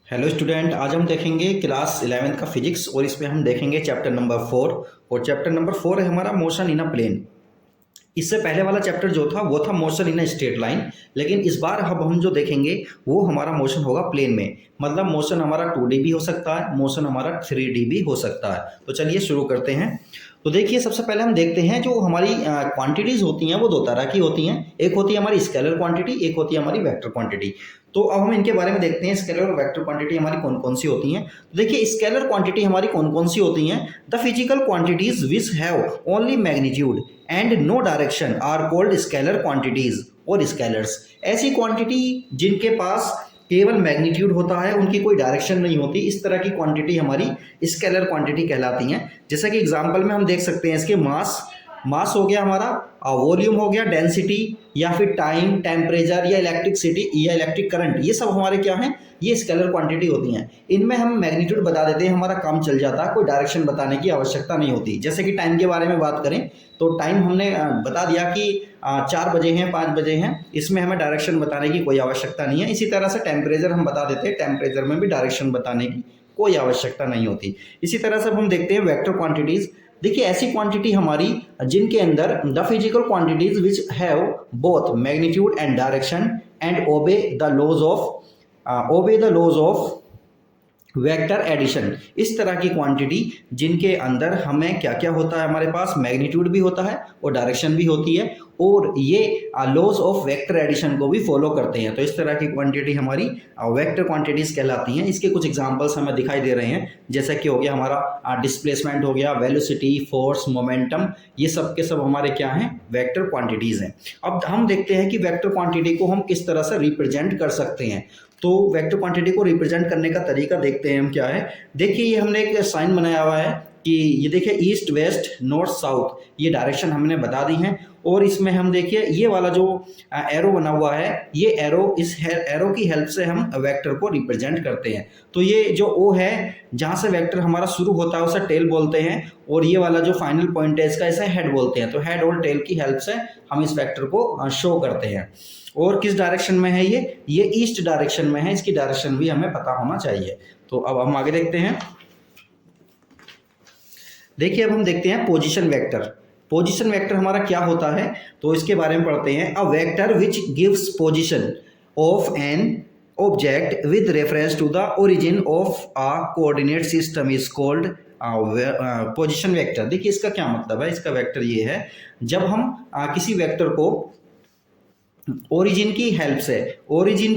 Hello student, आज हम देखेंगे क्लास 11th का फिजिक्स और इसमें हम देखेंगे चैप्टर नंबर 4। और चैप्टर नंबर 4 है हमारा मोशन इन अ प्लेन। इससे पहले वाला चैप्टर जो था वो था motion in a straight line, लेकिन इस बार अब हम जो देखेंगे वो हमारा मोशन होगा प्लेन में। मतलब मोशन हमारा 2D भी हो सकता है, मोशन हमारा 3D भी हो सकता है। तो चलिए शुरू करते हैं। तो देखिए, सबसे पहले हम देखते हैं जो हमारी क्वांटिटीज़ होती हैं वो दो तरह की होती हैं। एक होती है हमारी स्केलर क्वांटिटी, एक होती है हमारी वेक्टर क्वांटिटी। तो अब हम इनके बारे में देखते हैं, स्केलर और वेक्टर क्वांटिटी हमारी कौन कौन सी होती हैं। तो देखिए, स्केलर क्वांटिटी हमारी कौन कौन सी होती हैं। The physical quantities which have only magnitude and no direction are called scalar quantities और स्केलर्स। ऐसी क्वांटिटी जिनके पास केवल मैग्नीट्यूड होता है, उनकी कोई डायरेक्शन नहीं होती, इस तरह की क्वांटिटी हमारी स्केलर क्वांटिटी कहलाती हैं। जैसा कि एग्जांपल में हम देख सकते हैं, इसके मास हो गया हमारा, वॉल्यूम हो गया, डेंसिटी, या फिर टाइम, टेम्परेचर, या इलेक्ट्रिसिटी या इलेक्ट्रिक करंट, ये सब हमारे क्या हैं, ये स्केलर क्वांटिटी होती हैं। इनमें हम मैग्नीट्यूड बता देते हैं, हमारा काम चल जाता है, कोई डायरेक्शन बताने की आवश्यकता नहीं होती। जैसे कि टाइम के बारे में बात करें तो टाइम हमने बता दिया कि 4 बजे हैं, 5 बजे हैं, इसमें हमें डायरेक्शन बताने की कोई आवश्यकता नहीं है। इसी तरह से टेम्परेचर हम बता देते हैं, टेम्परेचर में भी डायरेक्शन बताने की कोई आवश्यकता नहीं होती। इसी तरह से हम देखते हैं वेक्टर क्वांटिटीज। देखिए, ऐसी क्वांटिटी हमारी जिनके अंदर the physical quantities which have both magnitude and direction and obey the laws of vector addition. इस तरह की क्वांटिटी जिनके अंदर हमें क्या क्या होता है, हमारे पास मैग्नीट्यूड भी होता है और डायरेक्शन भी होती है, और ये लॉज ऑफ वेक्टर एडिशन को भी फॉलो करते हैं। तो इस तरह की क्वांटिटी हमारी वेक्टर क्वांटिटीज कहलाती हैं। इसके कुछ एग्जांपल्स हमें दिखाई दे रहे हैं, जैसा कि हो गया हमारा डिस्प्लेसमेंट हो गया, वेलोसिटी, फोर्स, मोमेंटम, ये सब के सब हमारे क्या हैं, वेक्टर क्वांटिटीज हैं। अब हम देखते हैं कि वेक्टर क्वांटिटी को हम किस तरह से रिप्रेजेंट कर सकते हैं। तो वेक्टर क्वांटिटी को रिप्रेजेंट करने का तरीका देखते हैं हम क्या है। देखिए, ये हमने एक साइन बनाया हुआ है कि ये देखिए ईस्ट वेस्ट नॉर्थ साउथ, ये डायरेक्शन हमने बता दी है। और इसमें हम देखिए ये वाला जो एरो बना हुआ है, ये एरो, इस एरो की हेल्प से हम वेक्टर को रिप्रेजेंट करते हैं। तो ये जो ओ है, जहाँ से वेक्टर हमारा शुरू होता है उसे टेल बोलते हैं, और ये वाला जो फाइनल पॉइंट है इसका, इसे हेड बोलते हैं। तो हेड और टेल की हेल्प से हम इस वेक्टर को शो करते हैं। और किस डायरेक्शन में है ये ईस्ट डायरेक्शन में है, इसकी डायरेक्शन भी हमें पता होना चाहिए। तो अब हम आगे देखते हैं। देखिए, अब हम देखते हैं पोजीशन वेक्टर। पोजीशन वेक्टर हमारा क्या होता है, तो इसके बारे में पढ़ते हैं। A vector which gives position of an object with reference to the origin of a coordinate system is called position vector. देखिए, इसका क्या मतलब है, इसका वेक्टर ये है, जब हम किसी वेक्टर को ओरिजिन की हेल्प से, ओरिजिन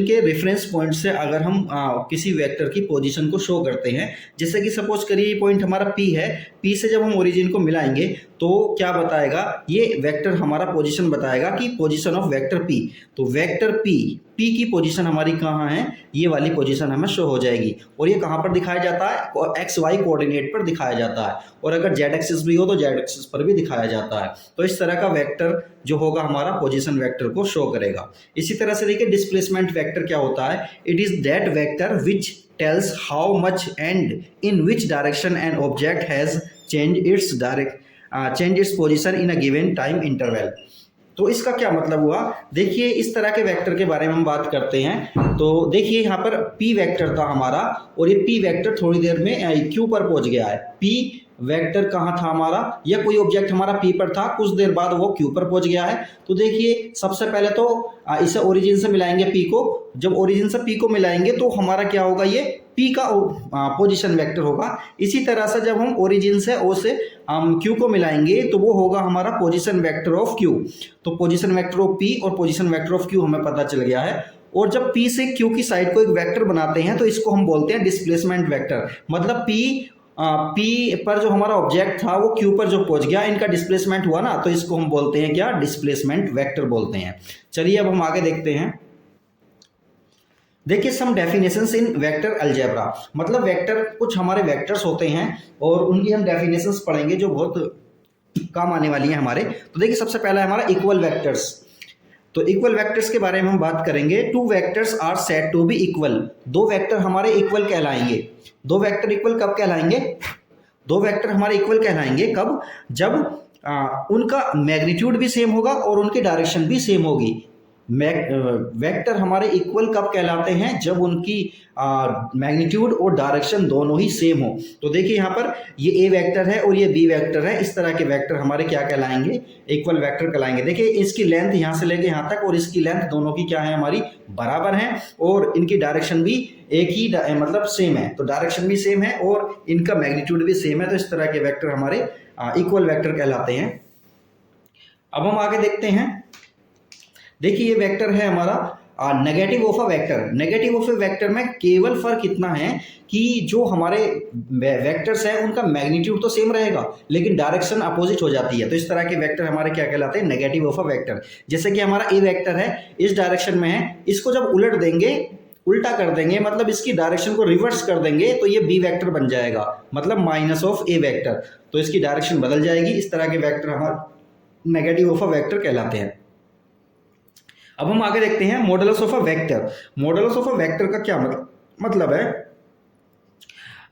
के रेफरेंस पॉइंट से अगर हम किसी वेक्टर की पोजीशन को शो करते हैं, जैसे कि सपोज करिए ये पॉइंट हमारा P है, P से जब हम ओरिजिन को मिलाएंगे तो क्या बताएगा, ये वेक्टर हमारा पोजीशन बताएगा कि पोजीशन ऑफ वेक्टर P। तो वेक्टर P की पोजीशन हमारी कहाँ है, ये वाली पोजीशन हमें शो हो जाएगी। और ये कहाँ पर दिखाया जाता है, एक्स वाई कोऑर्डिनेट पर दिखाया जाता है, और अगर जेड एक्सिस भी हो तो जेड एक्सिस पर भी दिखाया जाता है। तो इस तरह का वेक्टर जो होगा हमारा पोजीशन वेक्टर को शो करेगा। इसी तरह से देखिए, डिस्प्लेसमेंट वेक्टर क्या होता है, it is that vector which tells how much and in which direction an object has changed its position in a given time interval। तो इसका क्या मतलब हुआ, देखिए इस तरह के वेक्टर के बारे में हम बात करते हैं। तो देखिए यहाँ पर P वेक्टर था हमारा, और ये P वेक्टर थोड़ी देर में Q पर पहुंच गया है। P वेक्टर कहाँ था हमारा, या कोई ऑब्जेक्ट हमारा P पर था, कुछ देर बाद वो Q पर पहुंच गया है। तो देखिए, सबसे पहले तो इसे ओरिजिन से मिलाएंगे P को, जब ओरिजिन से P को मिलाएंगे तो हमारा क्या होगा, ये P का पोजीशन वेक्टर होगा। इसी तरह से जब हम ओरिजिन से O से हम Q को मिलाएंगे तो वो होगा हमारा पोजीशन वेक्टर ऑफ Q। तो पोजीशन वेक्टर ऑफ P और पोजीशन वेक्टर ऑफ Q हमें पता चल गया है। और जब P से Q की साइड को एक वेक्टर बनाते हैं तो इसको हम बोलते हैं डिस्प्लेसमेंट वेक्टर। मतलब P पर जो हमारा ऑब्जेक्ट था वो Q पर जो पहुंच गया, इनका डिस्प्लेसमेंट हुआ ना, तो इसको हम बोलते हैं क्या, डिस्प्लेसमेंट वेक्टर बोलते हैं। चलिए अब हम आगे देखते हैं। देखिए, सम डेफिनेशंस इन वेक्टर अलजेब्रा। मतलब वेक्टर, कुछ हमारे वेक्टर्स होते हैं और उनकी हम डेफिनेशंस पढ़ेंगे जो बहुत काम आने वाली हैं हमारे। तो देखिए, सबसे पहला है हमारा इक्वल वेक्टर्स। तो इक्वल वेक्टर्स के बारे में हम बात करेंगे। Two vectors are said to be equal. दो वेक्टर हमारे इक्वल कहलाएंगे। दो वेक्टर इक्वल कब कहलाएंगे, दो वेक्टर हमारे इक्वल कहलाएंगे कब, जब उनका मैग्नीट्यूड भी सेम होगा और उनकी डायरेक्शन भी सेम होगी। वेक्टर हमारे इक्वल कब कहलाते हैं, जब उनकी मैग्नीट्यूड और डायरेक्शन दोनों ही सेम हो। तो देखिए यहाँ पर ये ए वेक्टर है और ये बी वेक्टर है, इस तरह के वेक्टर हमारे क्या कहलाएंगे, इक्वल वेक्टर कहलाएंगे। देखिए इसकी लेंथ यहाँ से लेके यहाँ तक और इसकी लेंथ दोनों की क्या है, हमारी बराबर है, और इनकी डायरेक्शन भी एक ही मतलब सेम है, तो डायरेक्शन भी सेम है और इनका मैग्नीट्यूड भी सेम है, तो इस तरह के वेक्टर हमारे इक्वल वेक्टर कहलाते हैं। अब हम आगे देखते हैं, देखिए ये वेक्टर है हमारा negative of a vector. Negative of A vector में केवल फर्क इतना है कि जो हमारे वेक्टर्स हैं उनका मैग्नीट्यूड तो सेम रहेगा लेकिन डायरेक्शन अपोजिट हो जाती है, तो इस तरह के वेक्टर हमारे क्या कहलाते हैं, नेगेटिव ऑफ अ वेक्टर। जैसे कि हमारा ए वेक्टर है, इस डायरेक्शन में है, इसको जब उलट देंगे, उल्टा कर देंगे, मतलब इसकी डायरेक्शन को रिवर्स कर देंगे, तो ये बी वेक्टर बन जाएगा, मतलब माइनस ऑफ ए वेक्टर, तो इसकी डायरेक्शन बदल जाएगी। इस तरह के वेक्टर हमारे नेगेटिव ऑफ अ वेक्टर कहलाते हैं। अब हम आगे देखते हैं modulus of a vector. Modulus of a vector का क्या मतलब है,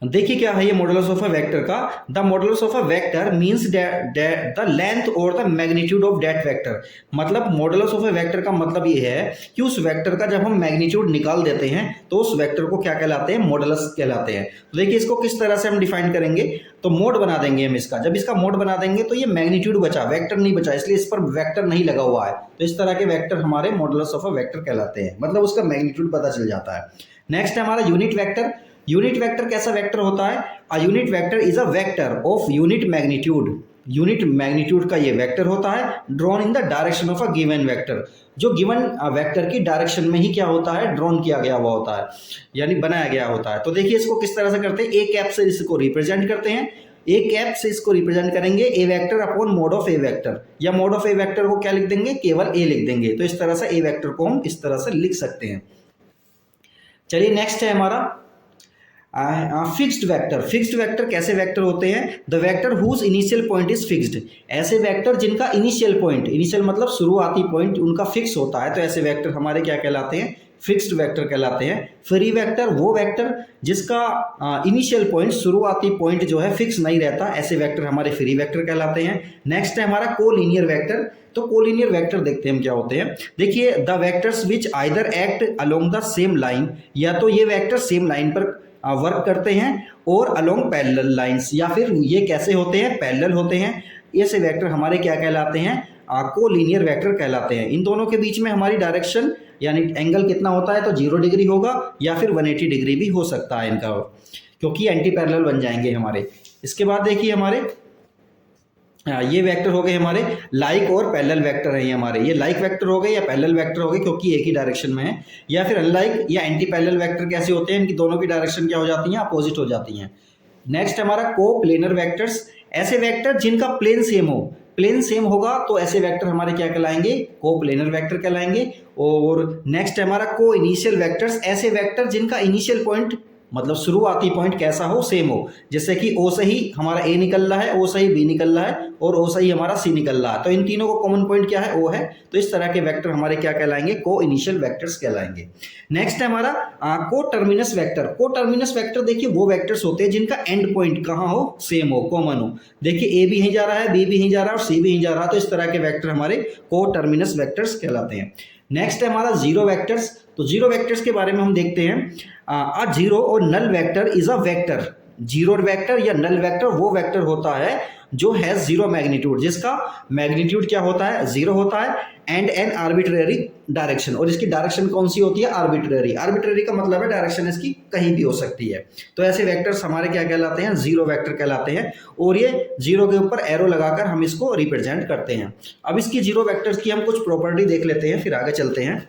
देखिए क्या है ये मॉडुलस ऑफ अ वेक्टर का। The modulus of a vector means the length और the magnitude of that vector. मतलब मॉडुलस ऑफ अ वेक्टर का मतलब ये है कि उस वेक्टर का जब हम मैग्नीट्यूड निकाल देते हैं तो उस वेक्टर को क्या कहलाते हैं, मॉडुलस कहलाते हैं। तो देखिए इसको किस तरह से हम डिफाइन करेंगे, तो मोड बना देंगे हम इसका। जब इसका मोड बना देंगे तो ये मैग्नीट्यूड बचा, वेक्टर नहीं बचा, इसलिए इस पर वेक्टर नहीं लगा हुआ है, तो इस तरह के वेक्टर हमारे मॉडुलस ऑफ अ वेक्टर कहलाते हैं, मतलब उसका मैग्नीट्यूड पता चल जाता है। नेक्स्ट है हमारा यूनिट वेक्टर। यूनिट वेक्टर कैसा वेक्टर होता है, a unit vector is a vector of unit magnitude. Unit magnitude का ये वेक्टर होता है, drawn in the direction of a given vector. जो गिवन वेक्टर की डायरेक्शन में ही क्या होता है, ड्रॉन किया गया हुआ होता है, यानी बनाया गया होता है। तो देखिए इसको किस तरह से करते हैं, ए कैप से इसको रिप्रेजेंट करते हैं। ए कैप से इसको रिप्रेजेंट करेंगे, A vector upon mod of A vector, या मोड ऑफ ए वेक्टर को क्या लिख देंगे, केवल ए लिख देंगे। तो इस तरह से ए वेक्टर को हम इस तरह से लिख सकते हैं। चलिए नेक्स्ट है हमारा फिक्स्ड वेक्टर। फिक्स्ड वेक्टर कैसे वेक्टर होते हैं, the vector whose initial point is fixed. ऐसे वेक्टर जिनका इनिशियल पॉइंट, इनिशियल मतलब शुरुआती पॉइंट उनका फिक्स होता है, तो ऐसे वेक्टर हमारे क्या कहलाते हैं, फिक्स्ड वेक्टर कहलाते हैं। फ्री वेक्टर वो वेक्टर जिसका इनिशियल पॉइंट, शुरुआती पॉइंट जो है फिक्स नहीं रहता, ऐसे वेक्टर हमारे फ्री वेक्टर कहलाते हैं। नेक्स्ट है हमारा कोलिनियर वेक्टर। तो कोलिनियर वेक्टर देखते हैं हम क्या होते हैं। देखिए the vectors which either act along the same line, या तो ये वेक्टर सेम लाइन पर वर्क करते हैं, और अलोंग पैरेलल लाइंस, या फिर ये कैसे होते हैं, पैरेलल होते हैं। ऐसे वेक्टर हमारे क्या कहलाते हैं, कोलिनियर वेक्टर कहलाते हैं। इन दोनों के बीच में हमारी डायरेक्शन यानी एंगल कितना होता है, तो 0 डिग्री होगा या फिर 180 डिग्री भी हो सकता है इनका, क्योंकि एंटी पैरेलल बन जाएंगे हमारे। इसके बाद देखिए हमारे ये वेक्टर हो गए हमारे लाइक और पैरेलल वेक्टर हैं ये हमारे, ये लाइक वेक्टर हो गए या पैरेलल वेक्टर हो गए क्योंकि एक ही डायरेक्शन में है। या फिर अनलाइक या एंटी पैरेलल वेक्टर कैसे होते हैं, इनकी दोनों की डायरेक्शन क्या हो जाती हैं, अपोजिट हो जाती हैं। नेक्स्ट हमारा को प्लेनर वेक्टर्स। ऐसे वेक्टर जिनका प्लेन सेम हो, प्लेन सेम होगा तो ऐसे वेक्टर हमारे क्या कहलाएंगे, को प्लेनर वेक्टर कहलाएंगे। और नेक्स्ट हमारा को इनिशियल वेक्टर्स। ऐसे वेक्टर जिनका इनिशियल पॉइंट मतलब शुरुआती पॉइंट कैसा हो, सेम हो, जैसे कि ओ से ही हमारा ए निकल रहा है, ओ से ही बी निकल रहा है और ओ से ही हमारा सी निकल रहा है, तो इन तीनों को कॉमन पॉइंट क्या है, ओ है। तो इस तरह के वेक्टर हमारे क्या कहलाएंगे, को इनिशियल वेक्टर्स कहलाएंगे। नेक्स्ट है हमारा को टर्मिनस वेक्टर। को टर्मिनस वेक्टर देखिए वो वेक्टर्स होते हैं जिनका एंड पॉइंट कहाँ हो, सेम हो, कॉमन हो। देखिए ए भी यहीं जा रहा है, बी भी यहीं जा रहा है और सी भी यहीं जा रहा है, तो इस तरह के वेक्टर हमारे को टर्मिनस वेक्टर्स कहलाते हैं। नेक्स्ट है हमारा जीरो वेक्टर्स। तो जीरो वेक्टर्स के बारे में हम देखते हैं। अ जीरो और null vector is a vector. Zero vector या नल वेक्टर वो वेक्टर होता है जो है जीरो मैग्नीट्यूड, जिसका मैग्नीट्यूड क्या होता है, जीरो होता है, एंड एन आर्बिट्रेरी डायरेक्शन। और इसकी डायरेक्शन कौन सी होती है, आर्बिट्रेरी। आर्बिट्रेरी का मतलब है डायरेक्शन इसकी कहीं भी हो सकती है। तो ऐसे वेक्टर्स हमारे क्या कहलाते हैं, जीरो वेक्टर कहलाते हैं। और ये जीरो के ऊपर एरो लगाकर हम इसको रिप्रेजेंट करते हैं। अब इसकी जीरो वेक्टर्स की हम कुछ प्रॉपर्टी देख लेते हैं, फिर आगे चलते हैं।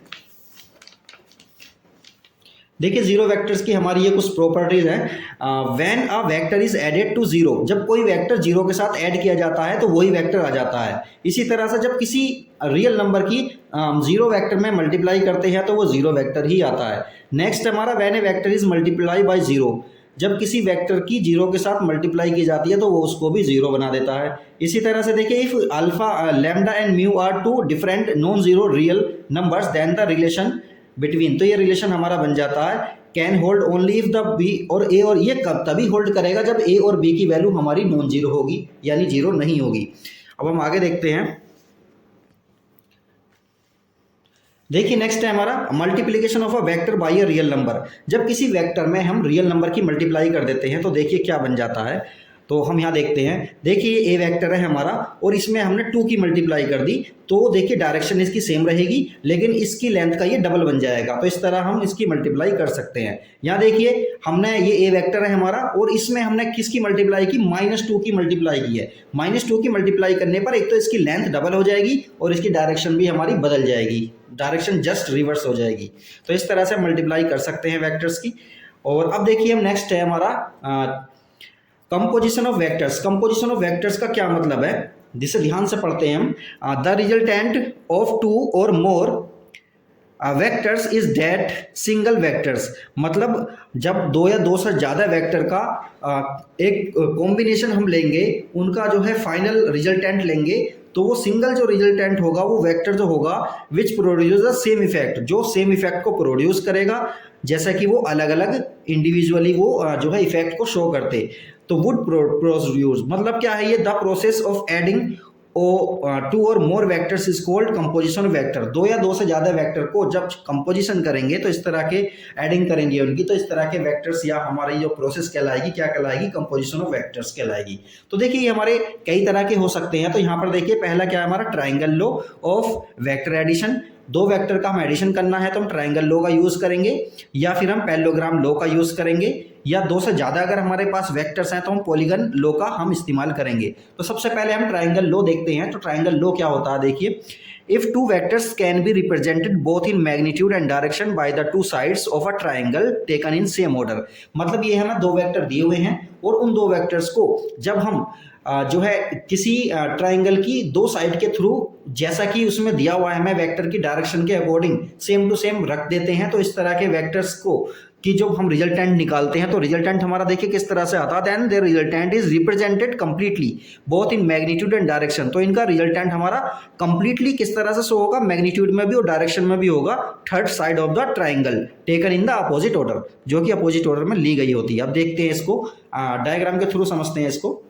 देखिए जीरो वेक्टर्स की हमारी ये कुछ प्रॉपर्टीज हैं। When a vector is added to zero, जब कोई वेक्टर जीरो के साथ ऐड किया जाता है तो वही वेक्टर आ जाता है। इसी तरह से जब किसी रियल नंबर की जीरो वेक्टर में मल्टीप्लाई करते हैं तो वो जीरो वेक्टर ही आता है। नेक्स्ट हमारा when A vector is multiply by zero, जब किसी वेक्टर की जीरो के साथ मल्टीप्लाई की जाती है तो वो उसको भी जीरो बना देता है। इसी तरह से देखिए if alpha lambda and mu are two different non zero real numbers then the relation between, तो ये रिलेशन हमारा बन जाता है can hold only if the B और ए, और ये कब तभी होल्ड करेगा जब ए और बी की वैल्यू हमारी नॉन जीरो होगी, यानी जीरो नहीं होगी। अब हम आगे देखते हैं। देखिए नेक्स्ट है हमारा multiplication of a vector by a real number. जब किसी वेक्टर में हम रियल नंबर की मल्टीप्लाई कर देते हैं तो देखिए क्या बन जाता है। तो हम यहाँ देखते हैं, देखिए ए वेक्टर है हमारा और इसमें हमने 2 की मल्टीप्लाई कर दी, तो देखिए डायरेक्शन इसकी सेम रहेगी लेकिन इसकी लेंथ का ये डबल बन जाएगा। तो इस तरह हम इसकी मल्टीप्लाई कर सकते हैं। यहाँ देखिए हमने ये ए वेक्टर है हमारा और इसमें हमने किसकी मल्टीप्लाई की, -2 की मल्टीप्लाई की है। -2 की मल्टीप्लाई करने पर एक तो इसकी लेंथ डबल हो जाएगी और इसकी डायरेक्शन भी हमारी बदल जाएगी, डायरेक्शन जस्ट रिवर्स हो जाएगी। तो इस तरह से मल्टीप्लाई कर सकते हैं वेक्टर्स की। और अब देखिए हम नेक्स्ट है हमारा composition of vectors. Composition of vectors का क्या मतलब है, जिसे ध्यान से पढ़ते हैं हम। द रिजल्टेंट ऑफ 2 और more vectors is that single vectors. मतलब जब 2 या 2 से ज़्यादा वेक्टर का एक कॉम्बिनेशन हम लेंगे, उनका जो है फाइनल रिजल्टेंट लेंगे, तो वो सिंगल जो रिजल्टेंट होगा वो वेक्टर जो होगा which produce the same effect, जो सेम इफेक्ट को प्रोड्यूस करेगा, जैसा कि वो अलग अलग इंडिविजुअली वो जो है इफेक्ट को शो करते। तो वुड प्रोड्यूस मतलब क्या है, ये द प्रोसेस ऑफ एडिंग 2 और more vectors is called composition vector. 2 या 2 से ज़्यादा वेक्टर को जब कंपोजिशन करेंगे तो इस तरह के एडिंग करेंगे उनकी, तो इस तरह के वेक्टर्स या हमारी जो प्रोसेस कहलाएगी क्या कहलाएगी, कंपोजिशन ऑफ वेक्टर्स कहलाएगी। तो देखिए ये हमारे कई तरह के हो सकते हैं। तो यहाँ पर देखिए पहला क्या है हमारा, triangle law of vector addition. 2 vector का हम एडिशन करना है तो हम ट्राइंगल लॉ का यूज़ करेंगे, या फिर हम पैरेललोग्राम लॉ का यूज़ करेंगे, या 2 से ज़्यादा अगर हमारे पास वेक्टर्स हैं तो हम पॉलीगन लॉ का हम इस्तेमाल करेंगे। तो सबसे पहले हम ट्राइंगल लॉ देखते हैं। तो ट्राइंगल लॉ क्या होता है, देखिए if 2 vectors can be represented both in magnitude and direction by the 2 sides of a triangle taken in same order. मतलब ये हमें 2 वेक्टर दिए हुए हैं और उन 2 वेक्टर्स को जब हम जो है किसी ट्राइंगल की 2 साइड के थ्रू, जैसा कि उसमें दिया हुआ है हमें वेक्टर की डायरेक्शन के अकॉर्डिंग सेम टू सेम रख देते हैं, तो इस तरह के वेक्टर्स को कि जब हम रिजल्टेंट निकालते हैं तो रिजल्टेंट हमारा देखिए किस तरह से आता है, then their resultant is represented completely both in magnitude and direction. तो इनका रिजल्टेंट हमारा कंप्लीटली किस तरह से शो होगा, मैग्नीट्यूड में भी और डायरेक्शन में भी होगा, third side of the triangle taken in the opposite order, जो कि अपोजिट ऑर्डर में ली गई होती है। अब देखते हैं इसको डायग्राम के थ्रू समझते हैं इसको।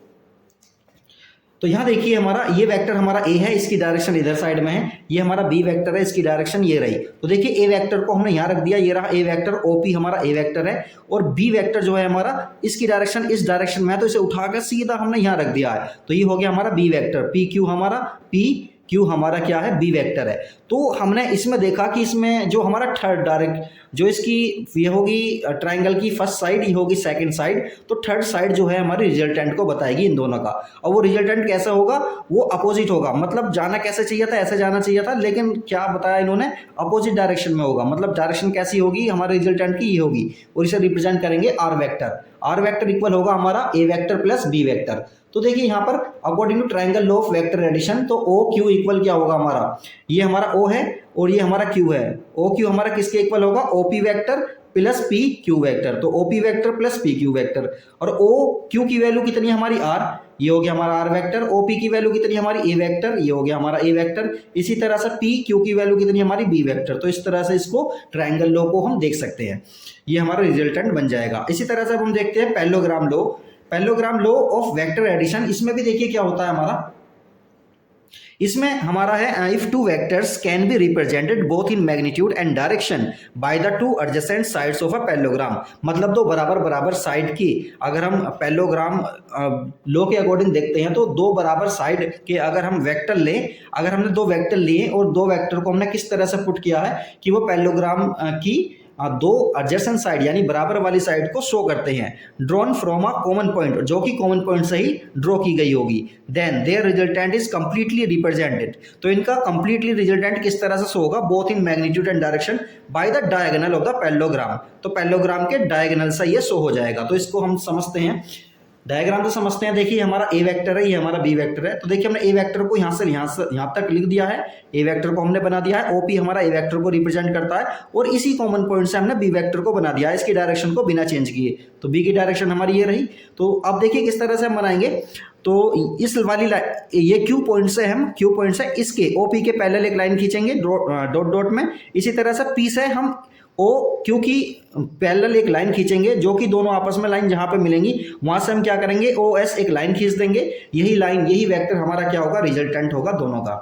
तो यहाँ देखिए हमारा ये वेक्टर हमारा ए है, इसकी डायरेक्शन इधर साइड में है, ये हमारा बी वेक्टर है, इसकी डायरेक्शन ये रही। तो देखिए ए वेक्टर को हमने यहाँ रख दिया, ये रहा ए वेक्टर, ओपी हमारा ए वेक्टर है, और बी वेक्टर जो है हमारा इसकी डायरेक्शन इस डायरेक्शन में है, तो इसे उठाकर सीधा हमने यहाँ रख दिया है। तो ये हो गया हमारा बी वेक्टर, पी क्यू हमारा, पी क्यू हमारा क्या है, बी वेक्टर है। तो हमने इसमें देखा कि इसमें जो हमारा थर्ड डायरेक्ट जो इसकी ये होगी ट्राइंगल की फर्स्ट साइड, ये होगी सेकंड साइड, तो थर्ड साइड जो है हमारी रिजल्टेंट को बताएगी इन दोनों का। और वो रिजल्टेंट कैसा होगा, वो अपोजिट होगा। मतलब जाना कैसे चाहिए था, ऐसे जाना चाहिए था, लेकिन क्या बताया इन्होंने, अपोजिट डायरेक्शन में होगा। मतलब डायरेक्शन कैसी होगी हमारे रिजल्टेंट की, ये होगी, और इसे रिप्रेजेंट करेंगे R vector. R vector equal होगा हमारा A vector plus B vector. तो देखिए यहाँ पर according to triangle law of vector addition, तो ओ क्यू इक्वल क्या होगा हमारा, ये हमारा ओ है और ये हमारा क्यू है। ओ क्यू हमारा किसके इक्वल होगा, OP vector plus P Q vector. तो OP vector plus P Q vector, और ओ क्यू की वैल्यू कितनी है हमारी आर, ये हो गया हमारा आर वेक्टर। ओपी की वैल्यू कितनी है हमारी ए वेक्टर, ये हो गया हमारा ए वेक्टर। इसी तरह से पी क्यू की वैल्यू कितनी है हमारी बी वेक्टर। तो इस तरह से इसको ट्राइंगल लॉ को हम देख सकते हैं, ये हमारा रिजल्टेंट बन जाएगा। इसी तरह से हम देखते हैं parallelogram law, parallelogram law of vector addition. इसमें भी देखिए क्या होता है हमारा, इसमें हमारा है if 2 vectors can be represented both in magnitude and direction by the 2 adjacent sides of a parallelogram. मतलब 2 बराबर बराबर साइड की अगर हम पैरेललोग्राम लॉ के अकॉर्डिंग देखते हैं, तो 2 बराबर साइड के अगर हम वेक्टर लें, अगर हमने 2 वेक्टर लिए और 2 वेक्टर को हमने किस तरह से पुट किया है कि वो पैरेललोग्राम की 2 एडजेसेंट साइड यानी बराबर वाली साइड को शो करते हैं, drawn from a common point, जो कि कॉमन पॉइंट से ही ड्रॉ की गई होगी, then their resultant is completely represented. तो इनका कंप्लीटली रिजल्टेंट किस तरह से शो होगा, both in magnitude and direction by the diagonal of the parallelogram. तो पैरेललोग्राम के डायगोनल से ये शो हो जाएगा। तो इसको हम समझते हैं, डायग्राम तो समझते हैं। देखिए हमारा ए वेक्टर है, ये हमारा बी वेक्टर है। तो देखिए हमने ए वेक्टर को यहाँ से यहाँ तक लिख दिया है, ए वेक्टर को हमने बना दिया है, ओपी हमारा ए वेक्टर को रिप्रेजेंट करता है, और इसी कॉमन पॉइंट से हमने बी वेक्टर को बना दिया है, इसकी डायरेक्शन को बिना चेंज किए। तो बी की डायरेक्शन हमारी ये रही। तो अब देखिए किस तरह से हम बनाएंगे, तो इस वाली ये क्यू पॉइंट से हम क्यू पॉइंट से इसके ओपी के पैरेलल एक लाइन खींचेंगे डॉट डॉट में। इसी तरह से पी से हम ओ क्यू की पैरेलल एक लाइन खींचेंगे, जो कि दोनों आपस में लाइन जहां पे मिलेंगी वहां से हम क्या करेंगे, ओ एस एक लाइन खींच देंगे। यही लाइन, यही वेक्टर हमारा क्या होगा, रिजल्टेंट होगा दोनों का।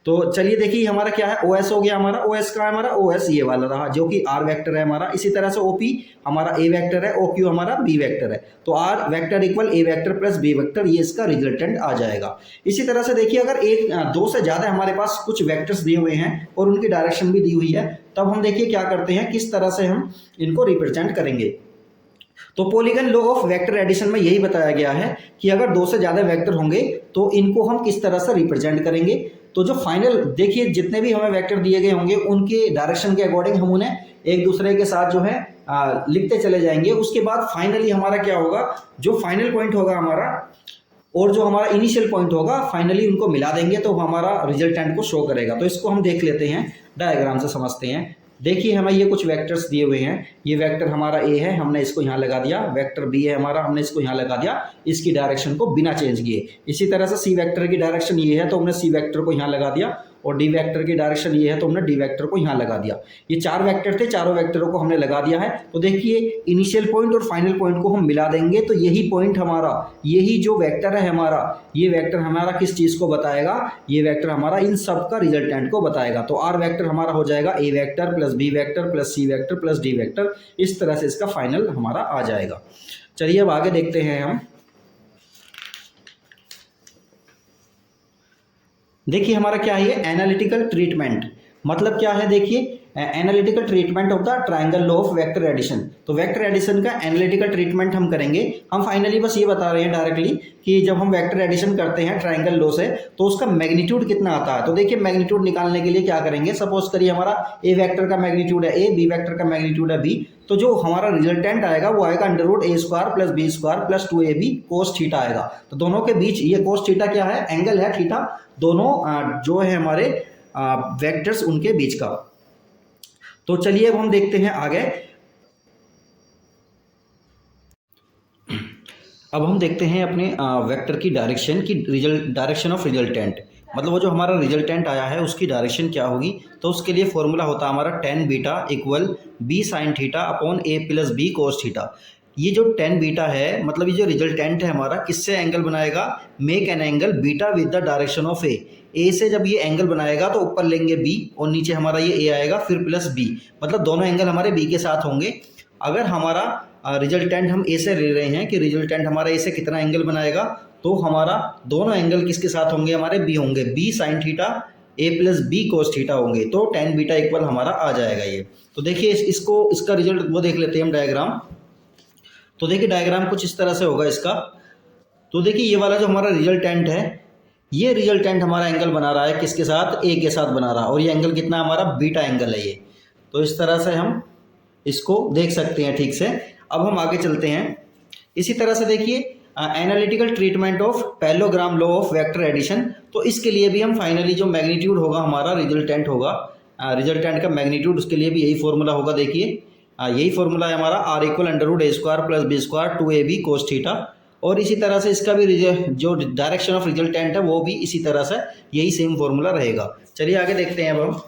तो चलिए देखिए हमारा क्या है, OS हो गया हमारा, OS का हमारा OS ये वाला रहा जो कि R वेक्टर है हमारा। इसी तरह से OP हमारा A वेक्टर है, OQ हमारा B वेक्टर है। तो R vector equal A vector plus B vector, ये इसका रिजल्टेंट आ जाएगा। इसी तरह से देखिए अगर दो से ज़्यादा हमारे पास कुछ वेक्टर्स दिए हुए हैं और उनकी डायरेक्शन भी दी हुई है, तब हम देखिए क्या करते हैं, किस तरह से हम इनको रिप्रेजेंट करेंगे। तो polygon law of vector addition में यही बताया गया है कि अगर दो से ज़्यादा वेक्टर होंगे तो इनको हम किस तरह से रिप्रेजेंट करेंगे। तो जो फाइनल देखिए जितने भी हमें वेक्टर दिए गए होंगे उनके डायरेक्शन के अकॉर्डिंग हम उन्हें एक दूसरे के साथ जो है लिखते चले जाएंगे। उसके बाद फाइनली हमारा क्या होगा, जो फाइनल पॉइंट होगा हमारा और जो हमारा इनिशियल पॉइंट होगा, फाइनली उनको मिला देंगे तो हमारा रिजल्टेंट को शो करेगा। तो इसको हम देख लेते हैं, डायग्राम से समझते हैं। देखिए हमें ये कुछ वेक्टर्स दिए हुए हैं, ये वेक्टर हमारा ए है, हमने इसको यहाँ लगा दिया, वेक्टर बी है हमारा, हमने इसको यहाँ लगा दिया, इसकी डायरेक्शन को बिना चेंज किए। इसी तरह से सी वेक्टर की डायरेक्शन ये है तो हमने सी वेक्टर को यहाँ लगा दिया, और डी वेक्टर की डायरेक्शन ये है तो हमने डी वेक्टर को यहाँ लगा दिया। ये चार वेक्टर थे, चारों वेक्टरों को हमने लगा दिया है। तो देखिए इनिशियल पॉइंट और फाइनल पॉइंट को हम मिला देंगे तो यही पॉइंट हमारा, यही जो वेक्टर है हमारा, ये वेक्टर हमारा किस चीज़ को बताएगा, ये वेक्टर हमारा इन सब का रिजल्टेंट को बताएगा। तो आर वेक्टर हमारा हो जाएगा A vector plus B vector plus C vector plus D vector, इस तरह से इसका फाइनल हमारा आ जाएगा। चलिए अब आगे देखते हैं हम। देखिए हमारा क्या है, एनालिटिकल ट्रीटमेंट, मतलब क्या है, देखिए analytical treatment of the triangle law of vector addition. तो वेक्टर एडिशन का एनालिटिकल ट्रीटमेंट हम करेंगे। हम फाइनली बस ये बता रहे हैं डायरेक्टली कि जब हम वेक्टर एडिशन करते हैं ट्रायंगल लॉ से तो उसका मैग्नीट्यूड कितना आता है। तो देखिए मैग्नीट्यूड निकालने के लिए क्या करेंगे, सपोज करिए हमारा ए वेक्टर का मैग्नीट्यूड है ए, बी वेक्टर का मैग्नीट्यूड है बी, तो जो हमारा रिजल्टेंट आएगा वो आएगा under root A square plus B square plus 2ab cos theta आएगा। तो दोनों के बीच ये कोस थीटा क्या है, एंगल है थीटा, दोनों जो है हमारे वेक्टर्स उनके बीच का। तो चलिए अब हम देखते हैं आगे। अब हम देखते हैं अपने वेक्टर की डायरेक्शन की, डायरेक्शन ऑफ रिजल्टेंट, मतलब वो जो हमारा रिजल्टेंट आया है उसकी डायरेक्शन क्या होगी। तो उसके लिए फॉर्मूला होता है हमारा tan beta equal B sine theta upon A plus B cos theta. ये जो tan बीटा है, मतलब ये जो रिजल्टेंट है हमारा, किससे एंगल बनाएगा, make an angle beta with the direction of A से जब ये एंगल बनाएगा तो ऊपर लेंगे बी और नीचे हमारा ये ए आएगा, फिर प्लस बी, मतलब दोनों एंगल हमारे बी के साथ होंगे। अगर हमारा रिजल्टेंट हम ए से ले रहे हैं कि रिजल्टेंट हमारा ए से कितना एंगल बनाएगा, तो हमारा दोनों एंगल किसके साथ होंगे, हमारे बी होंगे, बी साइन थीटा ए प्लस बी कोस थीटा होंगे। तो tan बीटा इक्वल हमारा आ जाएगा ये। तो देखिए इसका रिजल्ट वो देख लेते हैं हम डायग्राम। तो देखिए डायग्राम कुछ इस तरह से होगा इसका। तो देखिए ये वाला जो हमारा रिजल्टेंट है, ये रिजल्टेंट हमारा एंगल बना रहा है किसके साथ, ए के साथ बना रहा है, और ये एंगल कितना हमारा बीटा एंगल है ये। तो इस तरह से हम इसको देख सकते हैं ठीक से। अब हम आगे चलते हैं। इसी तरह से देखिए analytical treatment of parallelogram law of vector addition. तो इसके लिए भी हम फाइनली जो मैग्नीट्यूड होगा हमारा, रिजल्टेंट होगा, रिजल्टेंट का मैग्नीट्यूड, उसके लिए भी यही फॉर्मूला होगा। देखिए यही फॉर्मूला है हमारा, R equal under root A square plus B square 2ab cos theta. और इसी तरह से इसका भी जो डायरेक्शन ऑफ रिजल्टेंट है वो भी इसी तरह से यही सेम फॉर्मूला रहेगा। चलिए आगे देखते हैं अब हम।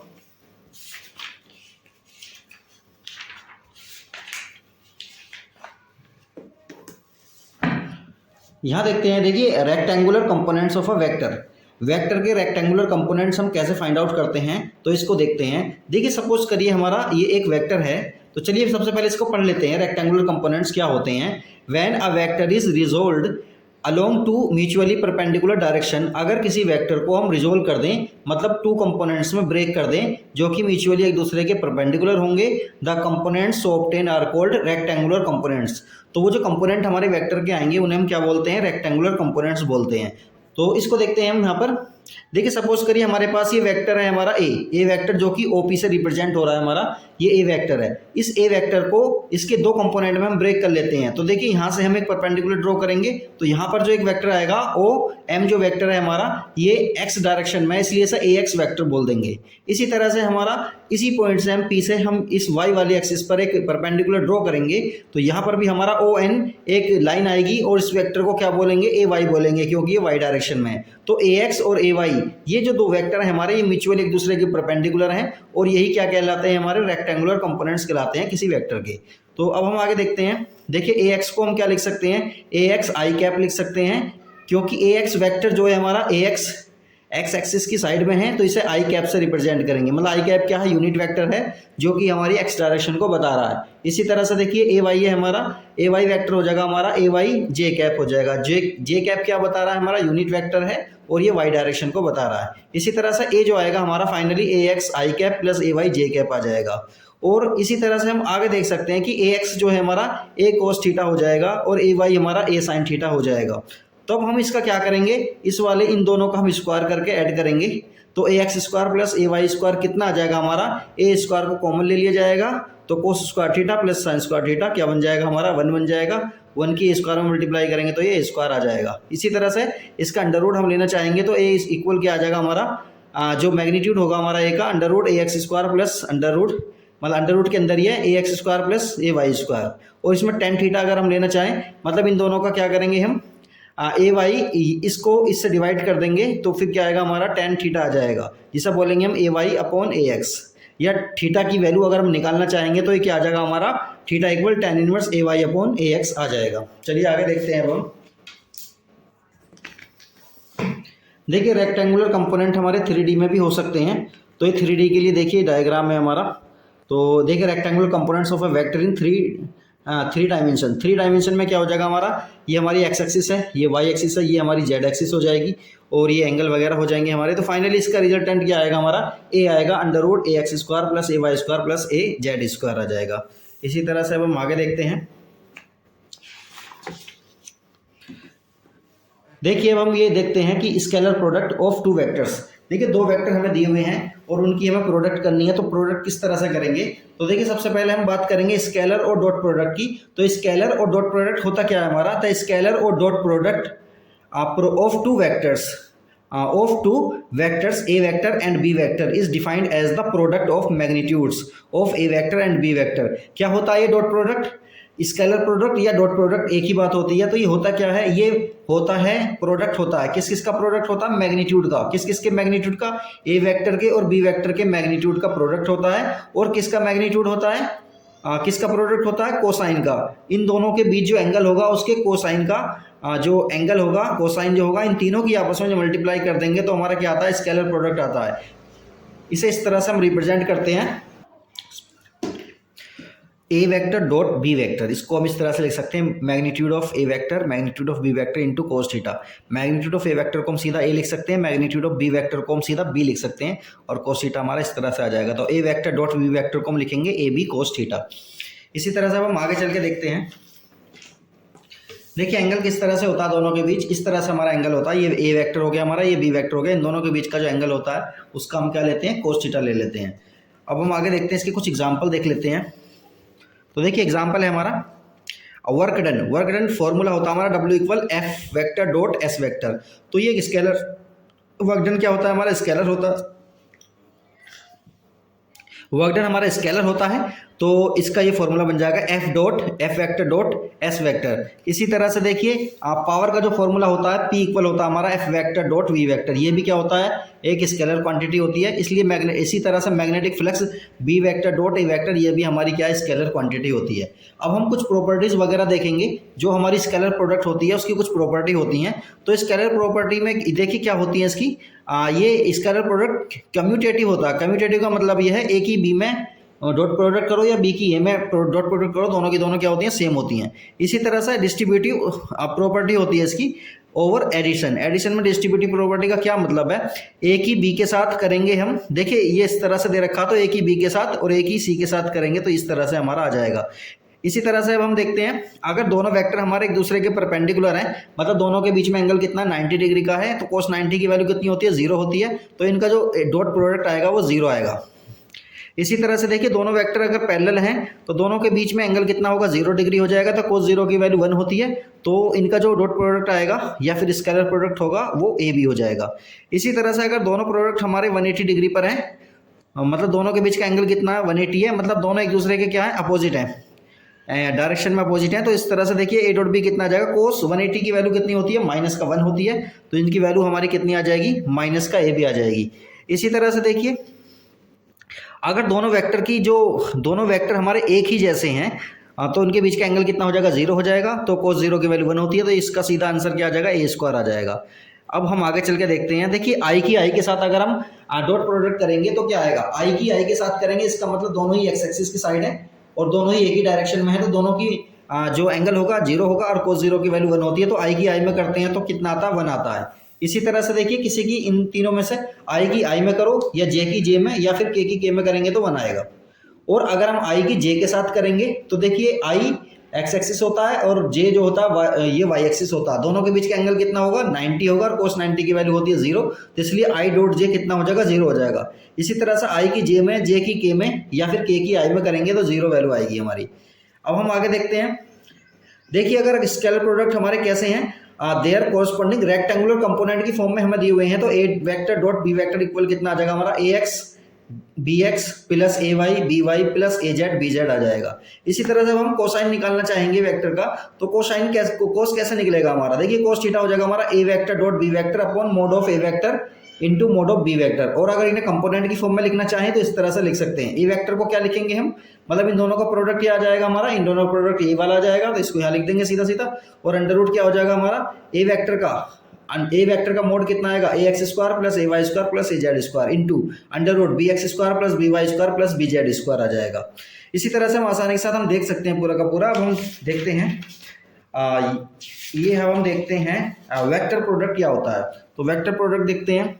यहाँ देखते हैं, देखिए rectangular components of a vector, vector के रेक्टेंगुलर कंपोनेंट्स हम कैसे फाइंड आउट करते हैं, तो इसको देखते हैं। देखिए सपोज करिए हमारा ये एक वेक्टर है, तो चलिए सबसे पहले इसको पढ़ लेते हैं, रेक्टेंगुलर कंपोनेंट्स क्या होते हैं। When a vector is resolved along two mutually perpendicular direction, अगर किसी वेक्टर को हम रिजोल्व कर दें, मतलब टू कंपोनेंट्स में ब्रेक कर दें जो कि म्यूचुअली एक दूसरे के परपेंडिकुलर होंगे, the components obtain are called rectangular components. तो वो जो कंपोनेंट हमारे वेक्टर के आएंगे उन्हें हम क्या बोलते हैं, रेक्टेंगुलर कंपोनेंट्स बोलते हैं। तो इसको देखते हैं हम यहाँ पर। देखिए सपोज करिए हमारे पास ये वेक्टर है हमारा ए वेक्टर, जो कि ओपी से रिप्रेजेंट हो रहा है हमारा, ये ए वेक्टर है। इस ए वेक्टर को इसके दो कंपोनेंट में हम ब्रेक कर लेते हैं। तो देखिए यहाँ से हम एक परपेंडिकुलर ड्रॉ करेंगे, तो यहाँ पर जो एक वेक्टर आएगा ओ एम जो वेक्टर है हमारा, ये एक्स डायरेक्शन में, इसलिए इसे ए एक्स वैक्टर बोल देंगे। इसी तरह से हमारा इसी पॉइंट से हम पी से हम इस वाई वाली एक्सिस पर एक परपेंडिकुलर ड्रॉ करेंगे, तो यहाँ पर भी हमारा ओ एन एक लाइन आएगी और इस वेक्टर को क्या बोलेंगे, ए वाई बोलेंगे, क्योंकि ये वाई डायरेक्शन में है। तो ए एक्स और ए वाई, ये जो दो वेक्टर हैं हमारे, ये म्यूचुअल एक दूसरे के परपेंडिकुलर हैं, और यही क्या कहलाते हैं, हमारे रेक्टेंगुलर कंपोनेंट्स कहलाते हैं किसी वेक्टर के। तो अब हम आगे देखते हैं। देखिए ए एक्स को हम क्या लिख सकते हैं, ए एक्स आई कैप लिख सकते हैं, क्योंकि ए एक्स वैक्टर जो है हमारा, ए एक्स एक्स एक्सिस की साइड में है तो इसे आई कैप से रिप्रेजेंट करेंगे। मतलब आई कैप क्या है, यूनिट वेक्टर है जो कि हमारी एक्स डायरेक्शन को बता रहा है। इसी तरह से देखिए ए वाई है हमारा, ए वाई वैक्टर हो जाएगा हमारा ए वाई जे कैप हो जाएगा। जे कैप क्या बता रहा है, हमारा यूनिट वेक्टर है और ये वाई डायरेक्शन को बता रहा है। इसी तरह से ए जो आएगा हमारा finally A x I cap plus A Y J cap आ जाएगा। और इसी तरह से हम आगे देख सकते हैं कि ए एक्स जो है हमारा ए कोस थीटा हो जाएगा और ए वाई हमारा ए साइन थीटा हो जाएगा। तो अब हम इसका क्या करेंगे, इस वाले इन दोनों का हम स्क्वायर करके ऐड करेंगे। तो ए X square plus A Y square कितना आ जाएगा हमारा, ए स्क्वायर को कॉमन ले लिया जाएगा तो cos square theta plus sign square theta क्या बन जाएगा हमारा 1 बन जाएगा। 1 की स्क्वायर में मल्टीप्लाई करेंगे तो ये स्क्वायर आ जाएगा। इसी तरह से इसका अंडर रूट हम लेना चाहेंगे तो ए इक्वल क्या आ जाएगा हमारा, जो मैग्नीट्यूड होगा हमारा ए का under root A X square plus under root, मतलब अंडर रूट के अंदर ही है A X square plus A Y square. और इसमें टेन थीटा अगर हम लेना चाहें, मतलब इन दोनों का क्या करेंगे हम, ए वाई इसको इससे डिवाइड कर देंगे तो फिर क्या आएगा हमारा टेन थीटा आ जाएगा, जिसे बोलेंगे हम ए वाई अपॉन ए एक्स। या थीटा की वैल्यू अगर हम निकालना चाहेंगे तो ये क्या आ जाएगा हमारा, थीटा इक्वल टेन इनवर्स ए वाई अपॉन ए एक्स आ जाएगा। चलिए आगे देखते हैं। अब हम देखिए रेक्टेंगुलर कंपोनेंट हमारे 3D में भी हो सकते हैं। तो ये 3D के लिए देखिए डायग्राम है हमारा। तो देखिए rectangular components of a vector in three dimension. 3 dimension में क्या हो जाएगा हमारा, ये हमारी एक्स एक्सिस है, ये वाई एक्सिस है, ये हमारी जेड एक्सिस हो जाएगी और ये एंगल वगैरह हो जाएंगे हमारे। तो फाइनली इसका रिजल्टेंट क्या आएगा हमारा, ए आएगा under root A X square plus A Y square plus A Z square आ जाएगा। इसी तरह से अब हम आगे देखते हैं। देखिए अब हम ये देखते हैं कि स्केलर प्रोडक्ट ऑफ 2 वेक्टर्स। देखिए 2 वेक्टर हमें दिए हुए हैं और उनकी हमें प्रोडक्ट करनी है। तो प्रोडक्ट किस तरह से करेंगे, तो देखिए सबसे पहले हम बात करेंगे स्केलर और डॉट प्रोडक्ट की। तो स्केलर और डॉट प्रोडक्ट होता क्या है हमारा, तो स्केलर और dot product of 2 vectors A vector and B vector is defined as the product of magnitudes of A vector and B vector। क्या होता है ये डॉट प्रोडक्ट, स्केलर प्रोडक्ट या डॉट प्रोडक्ट एक ही बात होती है। तो ये होता क्या है, ये होता है प्रोडक्ट होता है किस किस का प्रोडक्ट होता है, मैग्नीट्यूड का। किस किस के मैग्नीट्यूड का, ए वेक्टर के और बी वेक्टर के मैग्नीट्यूड का प्रोडक्ट होता है। और किसका मैग्नीट्यूड होता है, किसका प्रोडक्ट होता है, कोसाइन का। इन दोनों के बीच जो एंगल होगा उसके कोसाइन का जो एंगल होगा, कोसाइन जो होगा, इन तीनों की आपस में जो मल्टीप्लाई कर देंगे तो हमारा क्या आता है, स्केलर प्रोडक्ट आता है। इसे इस तरह से हम रिप्रेजेंट करते हैं, A vector dot B vector. इसको हम इस तरह से लिख सकते हैं, magnitude of A vector magnitude of B vector into cos theta. Magnitude of A vector को हम सीधा ए लिख सकते हैं, मैग्नीट्यूड ऑफ बी वेक्टर को हम सीधा बी लिख सकते हैं और कोस थीटा हमारा इस तरह से आ जाएगा। तो A vector dot B vector को हम लिखेंगे ए बी कोस थीटा। इसी तरह से अब हम आगे चल के देखते हैं। देखिए एंगल किस तरह से होता है दोनों के बीच, इस तरह से हमारा एंगल होता है। ये ए वेक्टर हो गया हमारा, ये बी वेक्टर हो गया। इन दोनों के बीच का जो एंगल होता है उसका हम क्या लेते हैं, कोस थीटा ले लेते हैं। अब हम आगे देखते हैं, इसके कुछ एग्जाम्पल देख लेते हैं। तो देखिए एग्जाम्पल है हमारा वर्क डन फॉर्मूला होता है हमारा W equal F vector dot S vector. तो ये स्केलर वर्क डन क्या होता है हमारा, स्केलर होता है। वर्क डन हमारा स्केलर होता है तो इसका ये फॉर्मूला बन जाएगा F vector dot S vector. इसी तरह से देखिए आप पावर का जो फॉर्मूला होता है P इक्वल होता है हमारा F vector dot V vector. ये भी क्या होता है, एक स्केलर क्वांटिटी होती है, इसलिए इसी तरह से magnetic flux B vector dot A vector ये भी हमारी क्या है, स्केलर क्वांटिटी होती है। अब हम कुछ प्रॉपर्टीज वगैरह देखेंगे जो हमारी स्केलर प्रोडक्ट होती है उसकी कुछ प्रॉपर्टी होती हैं। तो स्केलर प्रॉपर्टी में देखिए क्या होती है इसकी, ये स्केलर प्रोडक्ट कम्यूटेटिव होता है। कम्यूटेटिव का मतलब ये है एक ही बी में डॉट प्रोडक्ट करो या बी की ए में डॉट प्रोडक्ट करो, दोनों की दोनों क्या होती हैं, सेम होती हैं। इसी तरह से डिस्ट्रीब्यूटिव प्रॉपर्टी होती है इसकी ओवर एडिशन में डिस्ट्रीब्यूटिव प्रॉपर्टी का क्या मतलब है, एक ही बी के साथ करेंगे हम। देखिए ये इस तरह से दे रखा, तो एक ही बी के साथ और एक ही सी के साथ करेंगे तो इस तरह से हमारा आ जाएगा। इसी तरह से अब हम देखते हैं, अगर दोनों वेक्टर हमारे एक दूसरे के परपेंडिकुलर हैं, मतलब दोनों के बीच में एंगल कितना 90 डिग्री का है, तो cos 90 की वैल्यू कितनी होती है, 0 होती है। तो इनका जो डॉट प्रोडक्ट आएगा वो 0 आएगा। इसी तरह से देखिए दोनों वेक्टर अगर पैरेलल हैं तो दोनों के बीच में एंगल कितना होगा, 0 डिग्री हो जाएगा। तो cos 0 की वैल्यू 1 होती है, तो इनका जो डॉट प्रोडक्ट आएगा या फिर स्केलर प्रोडक्ट होगा वो ए बी हो जाएगा। इसी तरह से अगर दोनों प्रोडक्ट हमारे 180 डिग्री पर हैं, मतलब दोनों के बीच का एंगल कितना है, 180 है, मतलब दोनों एक दूसरे के क्या है, अपोजिट हैं, डायरेक्शन में अपोजिट है। तो इस तरह से देखिए ए डॉट बी कितना आ जाएगा, cos 180 की वैल्यू कितनी होती है, -1 होती है। तो इनकी वैल्यू हमारी कितनी आ जाएगी, -a आ जाएगी। इसी तरह से देखिए अगर दोनों वेक्टर हमारे एक ही जैसे हैं तो उनके बीच का एंगल कितना हो जाएगा, 0 हो जाएगा। तो cos 0 की वैल्यू 1 होती है, तो इसका सीधा आंसर क्या आ जाएगा, a² आ जाएगा। अब हम आगे चल के देखते हैं। देखिए आई की आई के साथ अगर हम डॉट प्रोडक्ट करेंगे तो क्या आएगा, आई की आई के साथ करेंगे, इसका मतलब दोनों ही एक्स एक्सिस की साइड है और दोनों ही एक ही डायरेक्शन में है, तो दोनों की जो एंगल होगा 0 होगा और कोस 0 की वैल्यू 1 होती है। तो आई की आई में करते हैं तो कितना आता है, 1 आता है। इसी तरह से देखिए किसी की इन तीनों में से आई की आई में करो या जे की जे में या फिर के की के में करेंगे तो 1 आएगा। और अगर हम आई की जे के साथ करेंगे तो देखिए आई एक्स एक्सिस होता है और जे जो होता है ये वाई एक्सिस होता है, दोनों के बीच का एंगल कितना होगा, 90 होगा और कोस 90 की वैल्यू होती है 0, तो इसलिए आई डॉट जे कितना हो जाएगा, 0 हो जाएगा। इसी तरह से आई की जे में, जे की के में या फिर के की आई में करेंगे तो 0 वैल्यू आएगी हमारी। अब हम आगे देखते हैं। देखिए अगर स्केलर प्रोडक्ट हमारे कैसे हैं, देयर कोरस्पॉन्डिंग रेक्टेंगुलर कंपोनेंट की फॉर्म में हमें दिए हुए हैं, तो A vector dot B vector equal कितना आ जाएगा हमारा, A X B X plus A Y B Y plus A Z B Z आ जाएगा। इसी तरह जब हम कोसाइन निकालना चाहेंगे वेक्टर का तो कोसाइन कोस कैसे निकलेगा हमारा, देखिए कोस थीटा हो जाएगा हमारा A vector dot B vector upon mod of A vector into mod of B vector. और अगर इन्हें कंपोनेंट की फॉर्म में लिखना चाहें तो इस तरह से लिख सकते हैं। ए वेक्टर को क्या लिखेंगे हम, मतलब इन दोनों का प्रोडक्ट ये आ जाएगा हमारा, इन दोनों का प्रोडक्ट ये वाला आ जाएगा, तो इसको यहाँ लिख देंगे सीधा सीधा। और अंडर रूट क्या हो जाएगा हमारा, ए वेक्टर का मोड कितना आएगा, A X square plus A Y square plus A Z square into under root B X square plus B Y square plus B Z square आ जाएगा। इसी तरह से हम आसानी के साथ हम देख सकते हैं पूरा का पूरा। अब हम देखते हैं ये हम देखते हैं वेक्टर प्रोडक्ट क्या होता है। तो वेक्टर प्रोडक्ट देखते हैं।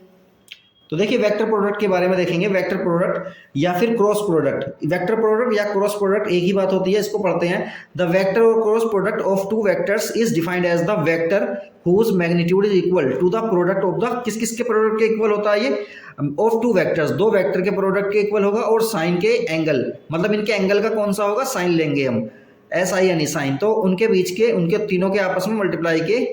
तो देखिए वेक्टर प्रोडक्ट के बारे में देखेंगे। वेक्टर प्रोडक्ट या फिर क्रॉस प्रोडक्ट, वेक्टर प्रोडक्ट या क्रॉस प्रोडक्ट एक ही बात होती है, इसको पढ़ते हैं। द वेक्टर और cross product of two vectors is defined as the vector whose magnitude is equal to the product of the, किस किस के प्रोडक्ट के इक्वल होता है ये, ऑफ टू वेक्टर्स, दो वेक्टर के प्रोडक्ट के इक्वल होगा। और साइन के एंगल, मतलब इनके एंगल का कौन सा होगा, साइन लेंगे हम, एस आई यानी साइन, तो उनके बीच के, उनके तीनों के आपस में मल्टीप्लाई के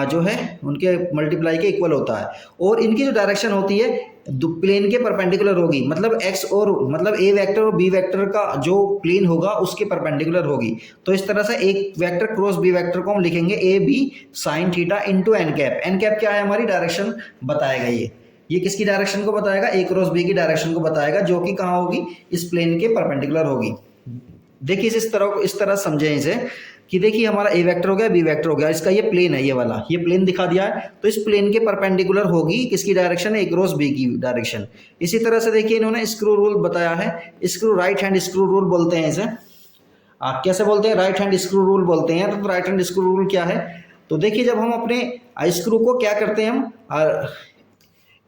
जो है उनके मल्टीप्लाई के इक्वल होता है। और इनकी जो डायरेक्शन होती है प्लेन के परपेंडिकुलर होगी, मतलब एक्स और मतलब ए वेक्टर और बी वेक्टर का जो प्लेन होगा उसके परपेंडिकुलर होगी। तो इस तरह से एक वेक्टर क्रॉस बी वेक्टर को हम लिखेंगे A B sine theta into N cap. N cap क्या है, हमारी डायरेक्शन बताएगा। ये किसकी डायरेक्शन को बताएगा, ए क्रॉस बी की डायरेक्शन को बताएगा, जो कि कहाँ होगी, इस प्लेन के परपेंडिकुलर होगी। देखिए इस तरह समझें इसे कि देखिए हमारा ए वेक्टर हो गया, बी वेक्टर हो गया, इसका ये प्लेन है, ये वाला ये प्लेन दिखा दिया है, तो इस प्लेन के परपेंडिकुलर होगी किसकी डायरेक्शन, ए क्रॉस बी की डायरेक्शन। इसी तरह से देखिए इन्होंने स्क्रू रूल बताया है, screw right hand screw rule बोलते हैं इसे। कैसे बोलते हैं, राइट हैंड स्क्रू रूल बोलते हैं। तो राइट हैंड स्क्रू रूल क्या है, तो देखिए जब हम अपने स्क्रू को क्या करते हैं, हम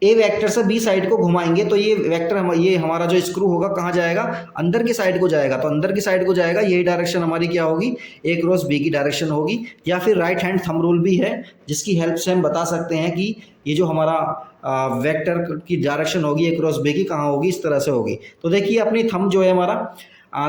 ए वेक्टर से बी साइड को घुमाएंगे तो ये वेक्टर ये हमारा जो स्क्रू होगा कहाँ जाएगा, अंदर की साइड को जाएगा। तो अंदर की साइड को जाएगा, यही डायरेक्शन हमारी क्या होगी, ए क्रॉस बी की डायरेक्शन होगी। या फिर राइट हैंड थंब रूल भी है, जिसकी हेल्प से हम बता सकते हैं कि ये जो हमारा वेक्टर की डायरेक्शन होगी ए क्रॉस बी की कहाँ होगी, इस तरह से होगी। तो देखिए अपनी थंब जो है हमारा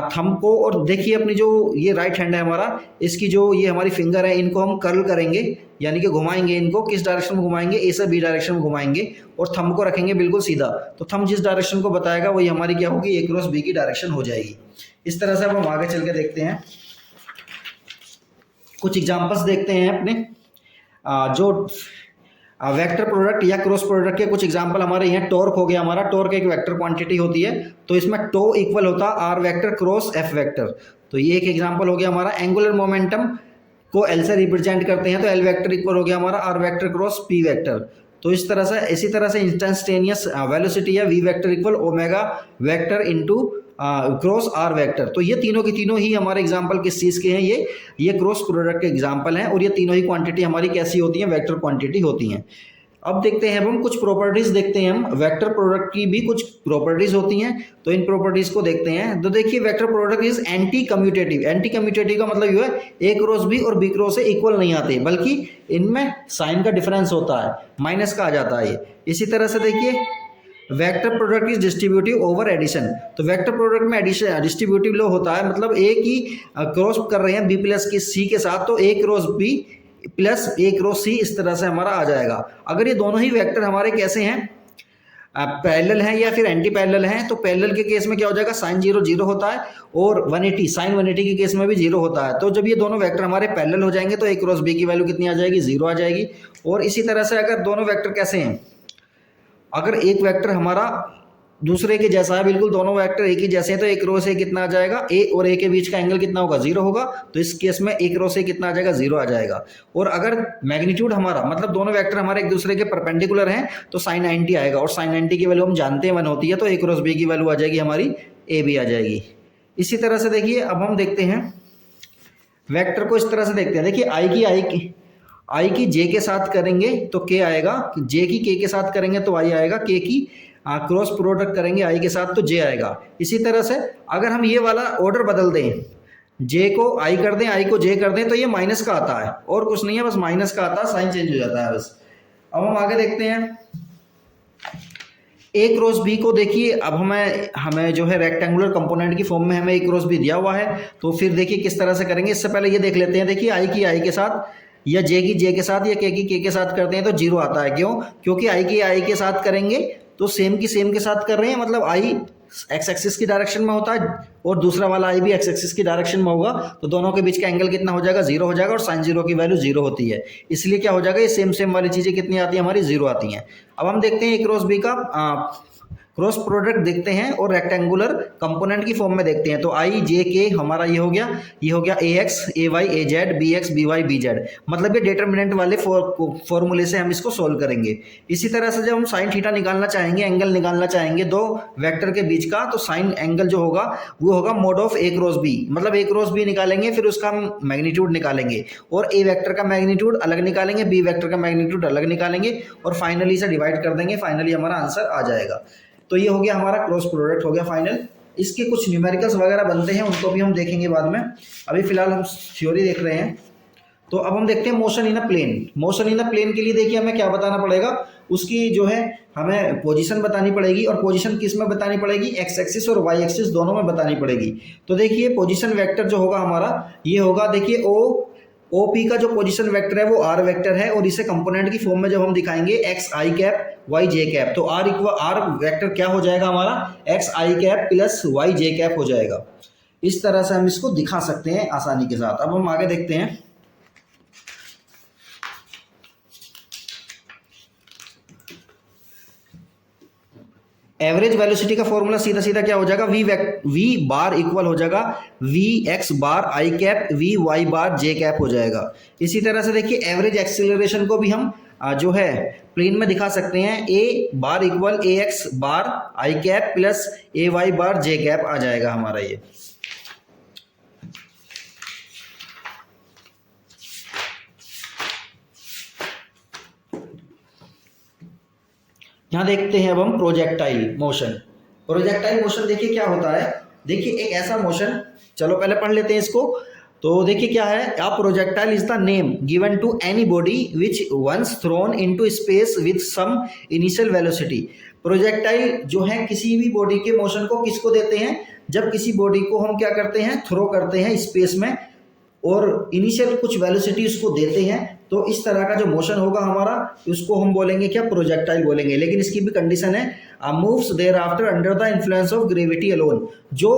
थंब को, और देखिए अपनी जो ये राइट हैंड है हमारा, इसकी जो ये हमारी फिंगर है, इनको हम कर्ल करेंगे, यानी कि घुमाएंगे इनको, किस डायरेक्शन में घुमाएंगे, ए से बी डायरेक्शन में घुमाएंगे, और थंब को रखेंगे बिल्कुल सीधा। तो थंब जिस डायरेक्शन को बताएगा वही हमारी क्या होगी, ए क्रॉस बी की डायरेक्शन हो जाएगी। इस तरह से अब हम आगे चल के देखते हैं, कुछ एग्जाम्पल्स देखते हैं अपने जो वेक्टर प्रोडक्ट या क्रॉस प्रोडक्ट के कुछ एग्जांपल हमारे यहाँ। टॉर्क हो गया हमारा, टॉर्क एक वेक्टर क्वांटिटी होती है, तो इसमें टो इक्वल होता है R vector cross F vector. तो ये एक एग्जांपल हो गया हमारा। एंगुलर मोमेंटम को एल से रिप्रेजेंट करते हैं, तो एल वेक्टर इक्वल हो गया हमारा R vector cross P vector. तो इसी तरह से इंस्टेंटेनियस वेलोसिटी है V vector equal omega vector into cross R vector. तो ये तीनों की तीनों ही हमारे एग्जांपल किस चीज़ के हैं, ये क्रॉस प्रोडक्ट के एग्जांपल हैं, और ये तीनों ही क्वांटिटी हमारी कैसी होती हैं, वेक्टर क्वांटिटी होती हैं। अब देखते हैं, अब हम कुछ प्रॉपर्टीज देखते हैं। हम वेक्टर प्रोडक्ट की भी कुछ प्रॉपर्टीज होती हैं, तो इन प्रॉपर्टीज को देखते हैं। तो देखिए vector product is anti commutative. Anti commutative का मतलब ये है ए क्रॉस बी और बी क्रॉस से इक्वल नहीं आते, बल्कि इनमें साइन का डिफरेंस होता है, माइनस का आ जाता है ये। इसी तरह से देखिए vector product is distributive over addition. तो वेक्टर प्रोडक्ट में एडिशन डिस्ट्रीब्यूटिव लो होता है, मतलब ए की क्रॉस कर रहे हैं बी प्लस की सी के साथ, तो ए क्रॉस बी प्लस ए क्रॉस सी इस तरह से हमारा आ जाएगा। अगर ये दोनों ही वेक्टर हमारे कैसे हैं, पैरेलल हैं या फिर एंटी पैरेलल हैं, तो पैरेलल के केस में क्या हो जाएगा, साइन 0 0 होता है, और 180 साइन 180 के केस में भी 0 होता है। तो जब ये दोनों वेक्टर हमारे पैरेलल हो जाएंगे तो ए क्रॉस बी की वैल्यू कितनी आ जाएगी, 0 आ जाएगी। और इसी तरह से अगर दोनों वेक्टर कैसे हैं, अगर एक वेक्टर हमारा दूसरे के जैसा है बिल्कुल, दोनों वेक्टर एक ही जैसे हैं, तो एक रो से कितना आ जाएगा, ए और ए के बीच का एंगल कितना होगा, 0 होगा। तो इस केस में एक रो से कितना आ जाएगा, 0 आ जाएगा। और अगर मैग्नीट्यूड हमारा मतलब दोनों वेक्टर हमारे एक दूसरे के परपेंडिकुलर हैं तो sin 90 आएगा, और sin 90 की वैल्यू हम जानते हैं 1 होती है, तो ए क्रॉस बी की वैल्यू आ जाएगी हमारी ए बी आ जाएगी। इसी तरह से देखिए अब हम देखते हैं वेक्टर को, इस तरह से देखते हैं। देखिए आई की जे के साथ करेंगे तो के आएगा, जे की के के साथ करेंगे तो आई आएगा, के की क्रॉस प्रोडक्ट करेंगे आई के साथ तो जे आएगा। इसी तरह से अगर हम ये वाला ऑर्डर बदल दें, जे को आई कर दें, आई को जे कर दें, तो ये माइनस का आता है और कुछ नहीं है, बस माइनस का आता है, साइन चेंज हो जाता है बस। अब हम आगे देखते हैं ए क्रॉस बी को। देखिए अब हमें जो है रेक्टेंगुलर कंपोनेंट की फॉर्म में हमें ए क्रॉस बी दिया हुआ है, तो फिर देखिए किस तरह से करेंगे। इससे पहले ये देख लेते हैं, देखिए आई की आई के साथ या जे की जे के साथ या के की के साथ करते हैं तो 0 आता है। क्यों? क्योंकि आई की आई के साथ करेंगे तो सेम की सेम के साथ कर रहे हैं, मतलब आई एक्स एक्सिस की डायरेक्शन में होता है और दूसरा वाला आई भी एक्स एक्सिस की डायरेक्शन में होगा, तो दोनों के बीच का एंगल कितना हो जाएगा, 0 हो जाएगा, और साइन 0 की वैल्यू 0 होती है, इसलिए क्या हो जाएगा, ये सेम सेम वाली चीज़ें कितनी आती है हमारी, 0 आती हैं। अब हम देखते हैं ए क्रॉस बी का क्रॉस प्रोडक्ट देखते हैं और रेक्टेंगुलर कंपोनेंट की फॉर्म में देखते हैं। तो आई जे के हमारा ये हो गया A X A Y A Z B X B Y B Z, मतलब ये डिटर्मिनेंट वाले फॉर्मूले से हम इसको सोल्व करेंगे। इसी तरह से जब हम साइन थीटा निकालना चाहेंगे, एंगल निकालना चाहेंगे दो वेक्टर के बीच का, तो साइन एंगल जो होगा वो होगा mod of A cross B, मतलब ए क्रॉस बी निकालेंगे, फिर उसका हम मैग्नीट्यूड निकालेंगे और ए वेक्टर का मैग्नीट्यूड अलग निकालेंगे, बी वेक्टर का मैग्नीट्यूड अलग निकालेंगे और फाइनली इसे डिवाइड कर देंगे, फाइनली हमारा आंसर आ जाएगा। तो ये हो गया हमारा क्रॉस प्रोडक्ट हो गया फाइनल। इसके कुछ न्यूमेरिकल्स वगैरह बनते हैं, उनको भी हम देखेंगे बाद में, अभी फिलहाल हम थ्योरी देख रहे हैं। तो अब हम देखते हैं motion in a plane. Motion in a plane के लिए देखिए हमें क्या बताना पड़ेगा, उसकी जो है हमें पोजीशन बतानी पड़ेगी, और पोजीशन किस में बतानी पड़ेगी, एक्स एक्सिस और वाई एक्सिस दोनों में बतानी पड़ेगी। तो देखिए पोजीशन वेक्टर जो होगा हमारा ये होगा, देखिए ओ पी का जो पोजीशन वेक्टर है वो आर वेक्टर है, और इसे कंपोनेंट की फॉर्म में जब हम दिखाएंगे एक्स आई कैप वाई जे कैप, तो आर वेक्टर क्या हो जाएगा हमारा, एक्स आई कैप प्लस वाई जे कैप हो जाएगा। इस तरह से हम इसको दिखा सकते हैं आसानी के साथ। अब हम आगे देखते हैं, एवरेज वेलोसिटी का फॉर्मूला सीधा सीधा क्या हो जाएगा, वी बार इक्वल हो जाएगा V X bar I cap V Y bar J cap हो जाएगा। इसी तरह से देखिए एवरेज एक्सीलरेशन को भी हम जो है प्लेन में दिखा सकते हैं, ए बार equal A x bar I cap plus A Y bar J cap आ जाएगा हमारा ये। यहाँ देखते हैं अब हम प्रोजेक्टाइल मोशन। प्रोजेक्टाइल मोशन देखिए क्या होता है, देखिए एक ऐसा मोशन, चलो पहले पढ़ लेते हैं इसको। तो देखिए क्या है, a projectile is the name given to any body which once thrown into space with some initial velocity. Projectile जो है किसी भी बॉडी के मोशन को किसको देते हैं, जब किसी बॉडी को हम क्या करते हैं, थ्रो करते हैं स्पेस में और इनिशियल कुछ वेलोसिटी उसको देते हैं, तो इस तरह का जो मोशन होगा हमारा उसको हम बोलेंगे क्या, प्रोजेक्टाइल बोलेंगे। लेकिन इसकी भी कंडीशन है, moves thereafter under the influence of gravity alone, जो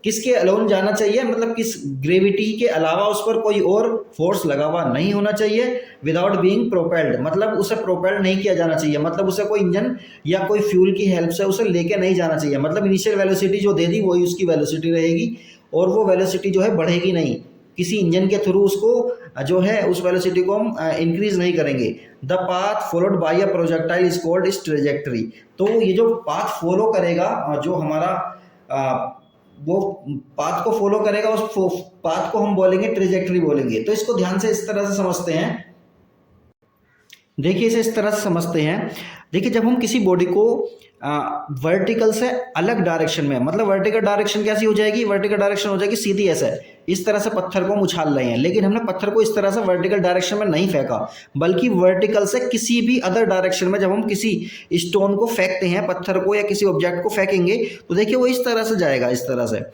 किसके अलोन जाना चाहिए, मतलब किस ग्रेविटी के अलावा उस पर कोई और फोर्स लगा हुआ नहीं होना चाहिए, विदाउट बीइंग प्रोपेल्ड, मतलब उसे प्रोपेल्ड नहीं किया जाना चाहिए, मतलब उसे कोई इंजन या कोई फ्यूल की हेल्प से उसे लेके नहीं जाना चाहिए, मतलब इनिशियल वेलोसिटी जो दे दी वही उसकी वेलोसिटी रहेगी और वो वेलोसिटी जो है बढ़ेगी नहीं, किसी इंजन के थ्रू उसको जो है उस वेलोसिटी को हम इंक्रीज नहीं करेंगे। The path followed by a projectile is called इस ट्रेजेक्टरी। तो ये जो पाथ फॉलो करेगा, जो हमारा वो पाथ को फॉलो करेगा, उस पाथ को हम बोलेंगे ट्रेजेक्टरी बोलेंगे। तो इसको ध्यान से इस तरह से समझते हैं, देखिए इसे इस तरह से समझते हैं। देखिए जब हम किसी बॉडी को वर्टिकल से अलग डायरेक्शन में, मतलब वर्टिकल डायरेक्शन कैसी हो जाएगी, वर्टिकल डायरेक्शन हो जाएगी सीधी ऐसे, इस तरह से पत्थर को हम उछाल रहे हैं, लेकिन हमने पत्थर को इस तरह से वर्टिकल डायरेक्शन में नहीं फेंका, बल्कि वर्टिकल से किसी भी अदर डायरेक्शन में जब हम किसी स्टोन को फेंकते हैं, पत्थर को या किसी ऑब्जेक्ट को फेंकेंगे, तो देखिए वो इस तरह से जाएगा, इस तरह से,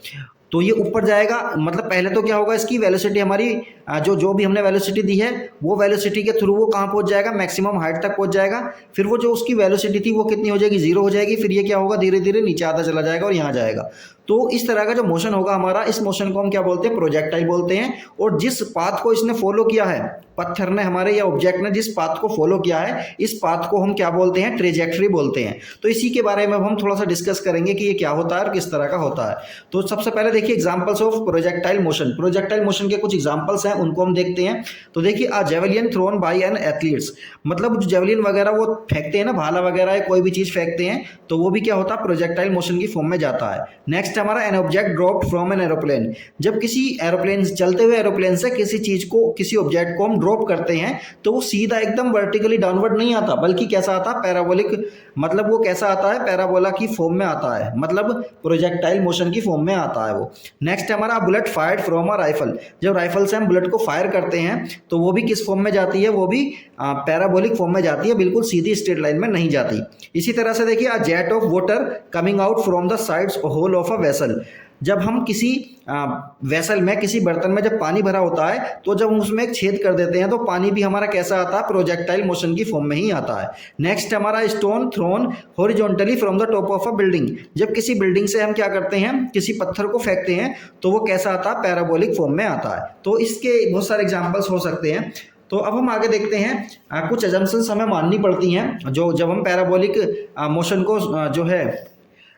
तो ये ऊपर जाएगा। मतलब पहले तो क्या होगा, इसकी वेलोसिटी हमारी जो भी हमने वेलोसिटी दी है वो वेलोसिटी के थ्रू वो कहाँ पहुंच जाएगा, मैक्सिमम हाइट तक पहुंच जाएगा। फिर वो जो उसकी वेलोसिटी थी वो कितनी हो जाएगी, 0 हो जाएगी। फिर ये क्या होगा, धीरे धीरे नीचे आता चला जाएगा और यहाँ जाएगा। तो इस तरह का जो मोशन होगा हमारा, इस मोशन को हम क्या बोलते हैं, प्रोजेक्टाइल बोलते हैं। और जिस पाथ को इसने फॉलो किया है, पत्थर ने हमारे या ऑब्जेक्ट ने जिस पाथ को फॉलो किया है, इस पाथ को हम क्या बोलते हैं, ट्रेजेक्टरी बोलते हैं। तो इसी के बारे में अब हम थोड़ा सा डिस्कस करेंगे कि ये क्या होता है और किस तरह का होता है। तो सबसे पहले देखिए examples of projectile motion. Projectile motion के कुछ एग्जांपल्स हैं, उनको हम देखते हैं। तो देखिए a javelin thrown by an athletes, मतलब जो जेवलिन वगैरह वो फेंकते हैं ना, भाला वगैरह कोई भी चीज फेंकते हैं, तो वो भी क्या होता है, प्रोजेक्टाइल मोशन की फॉर्म में जाता है। नेक्स्ट हमारा an object dropped from an aeroplane, जब किसी एरोप्लेन, चलते हुए एरोप्लेन से किसी चीज को, किसी ऑब्जेक्ट को हम ड्रॉप करते हैं, तो वो सीधा एकदम वर्टिकली डाउनवर्ड नहीं आता, बल्कि कैसा आता है, पैराबोलिक, मतलब वो कैसा आता है, पैराबोला की फॉर्म में आता है, मतलब प्रोजेक्टाइल मोशन की फॉर्म में आता है वो। नेक्स्ट हमारा bullet fired from a rifle, जब राइफल से हम बुलेट को फायर करते हैं तो वो भी किस फॉर्म में जाती है, वो भी पैराबोलिक फॉर्म में जाती है, बिल्कुल सीधी स्ट्रेट लाइन में नहीं जाती। इसी तरह से देखिए a jet of water coming out from the sides hole of a vessel, जब हम किसी वेसल में, किसी बर्तन में जब पानी भरा होता है, तो जब हम उसमें एक छेद कर देते हैं तो पानी भी हमारा कैसा आता है, प्रोजेक्टाइल मोशन की फॉर्म में ही आता है। नेक्स्ट हमारा stone thrown horizontally from the top of a building, जब किसी बिल्डिंग से हम क्या करते हैं, किसी पत्थर को फेंकते हैं, तो वो कैसा आता है, पैराबोलिक फॉर्म में आता है। तो इसके बहुत सारे एग्जाम्पल्स हो सकते हैं। तो अब हम आगे देखते हैं, कुछ अजम्पशंस हमें माननी पड़ती हैं, जो जब हम पैराबोलिक मोशन को जो है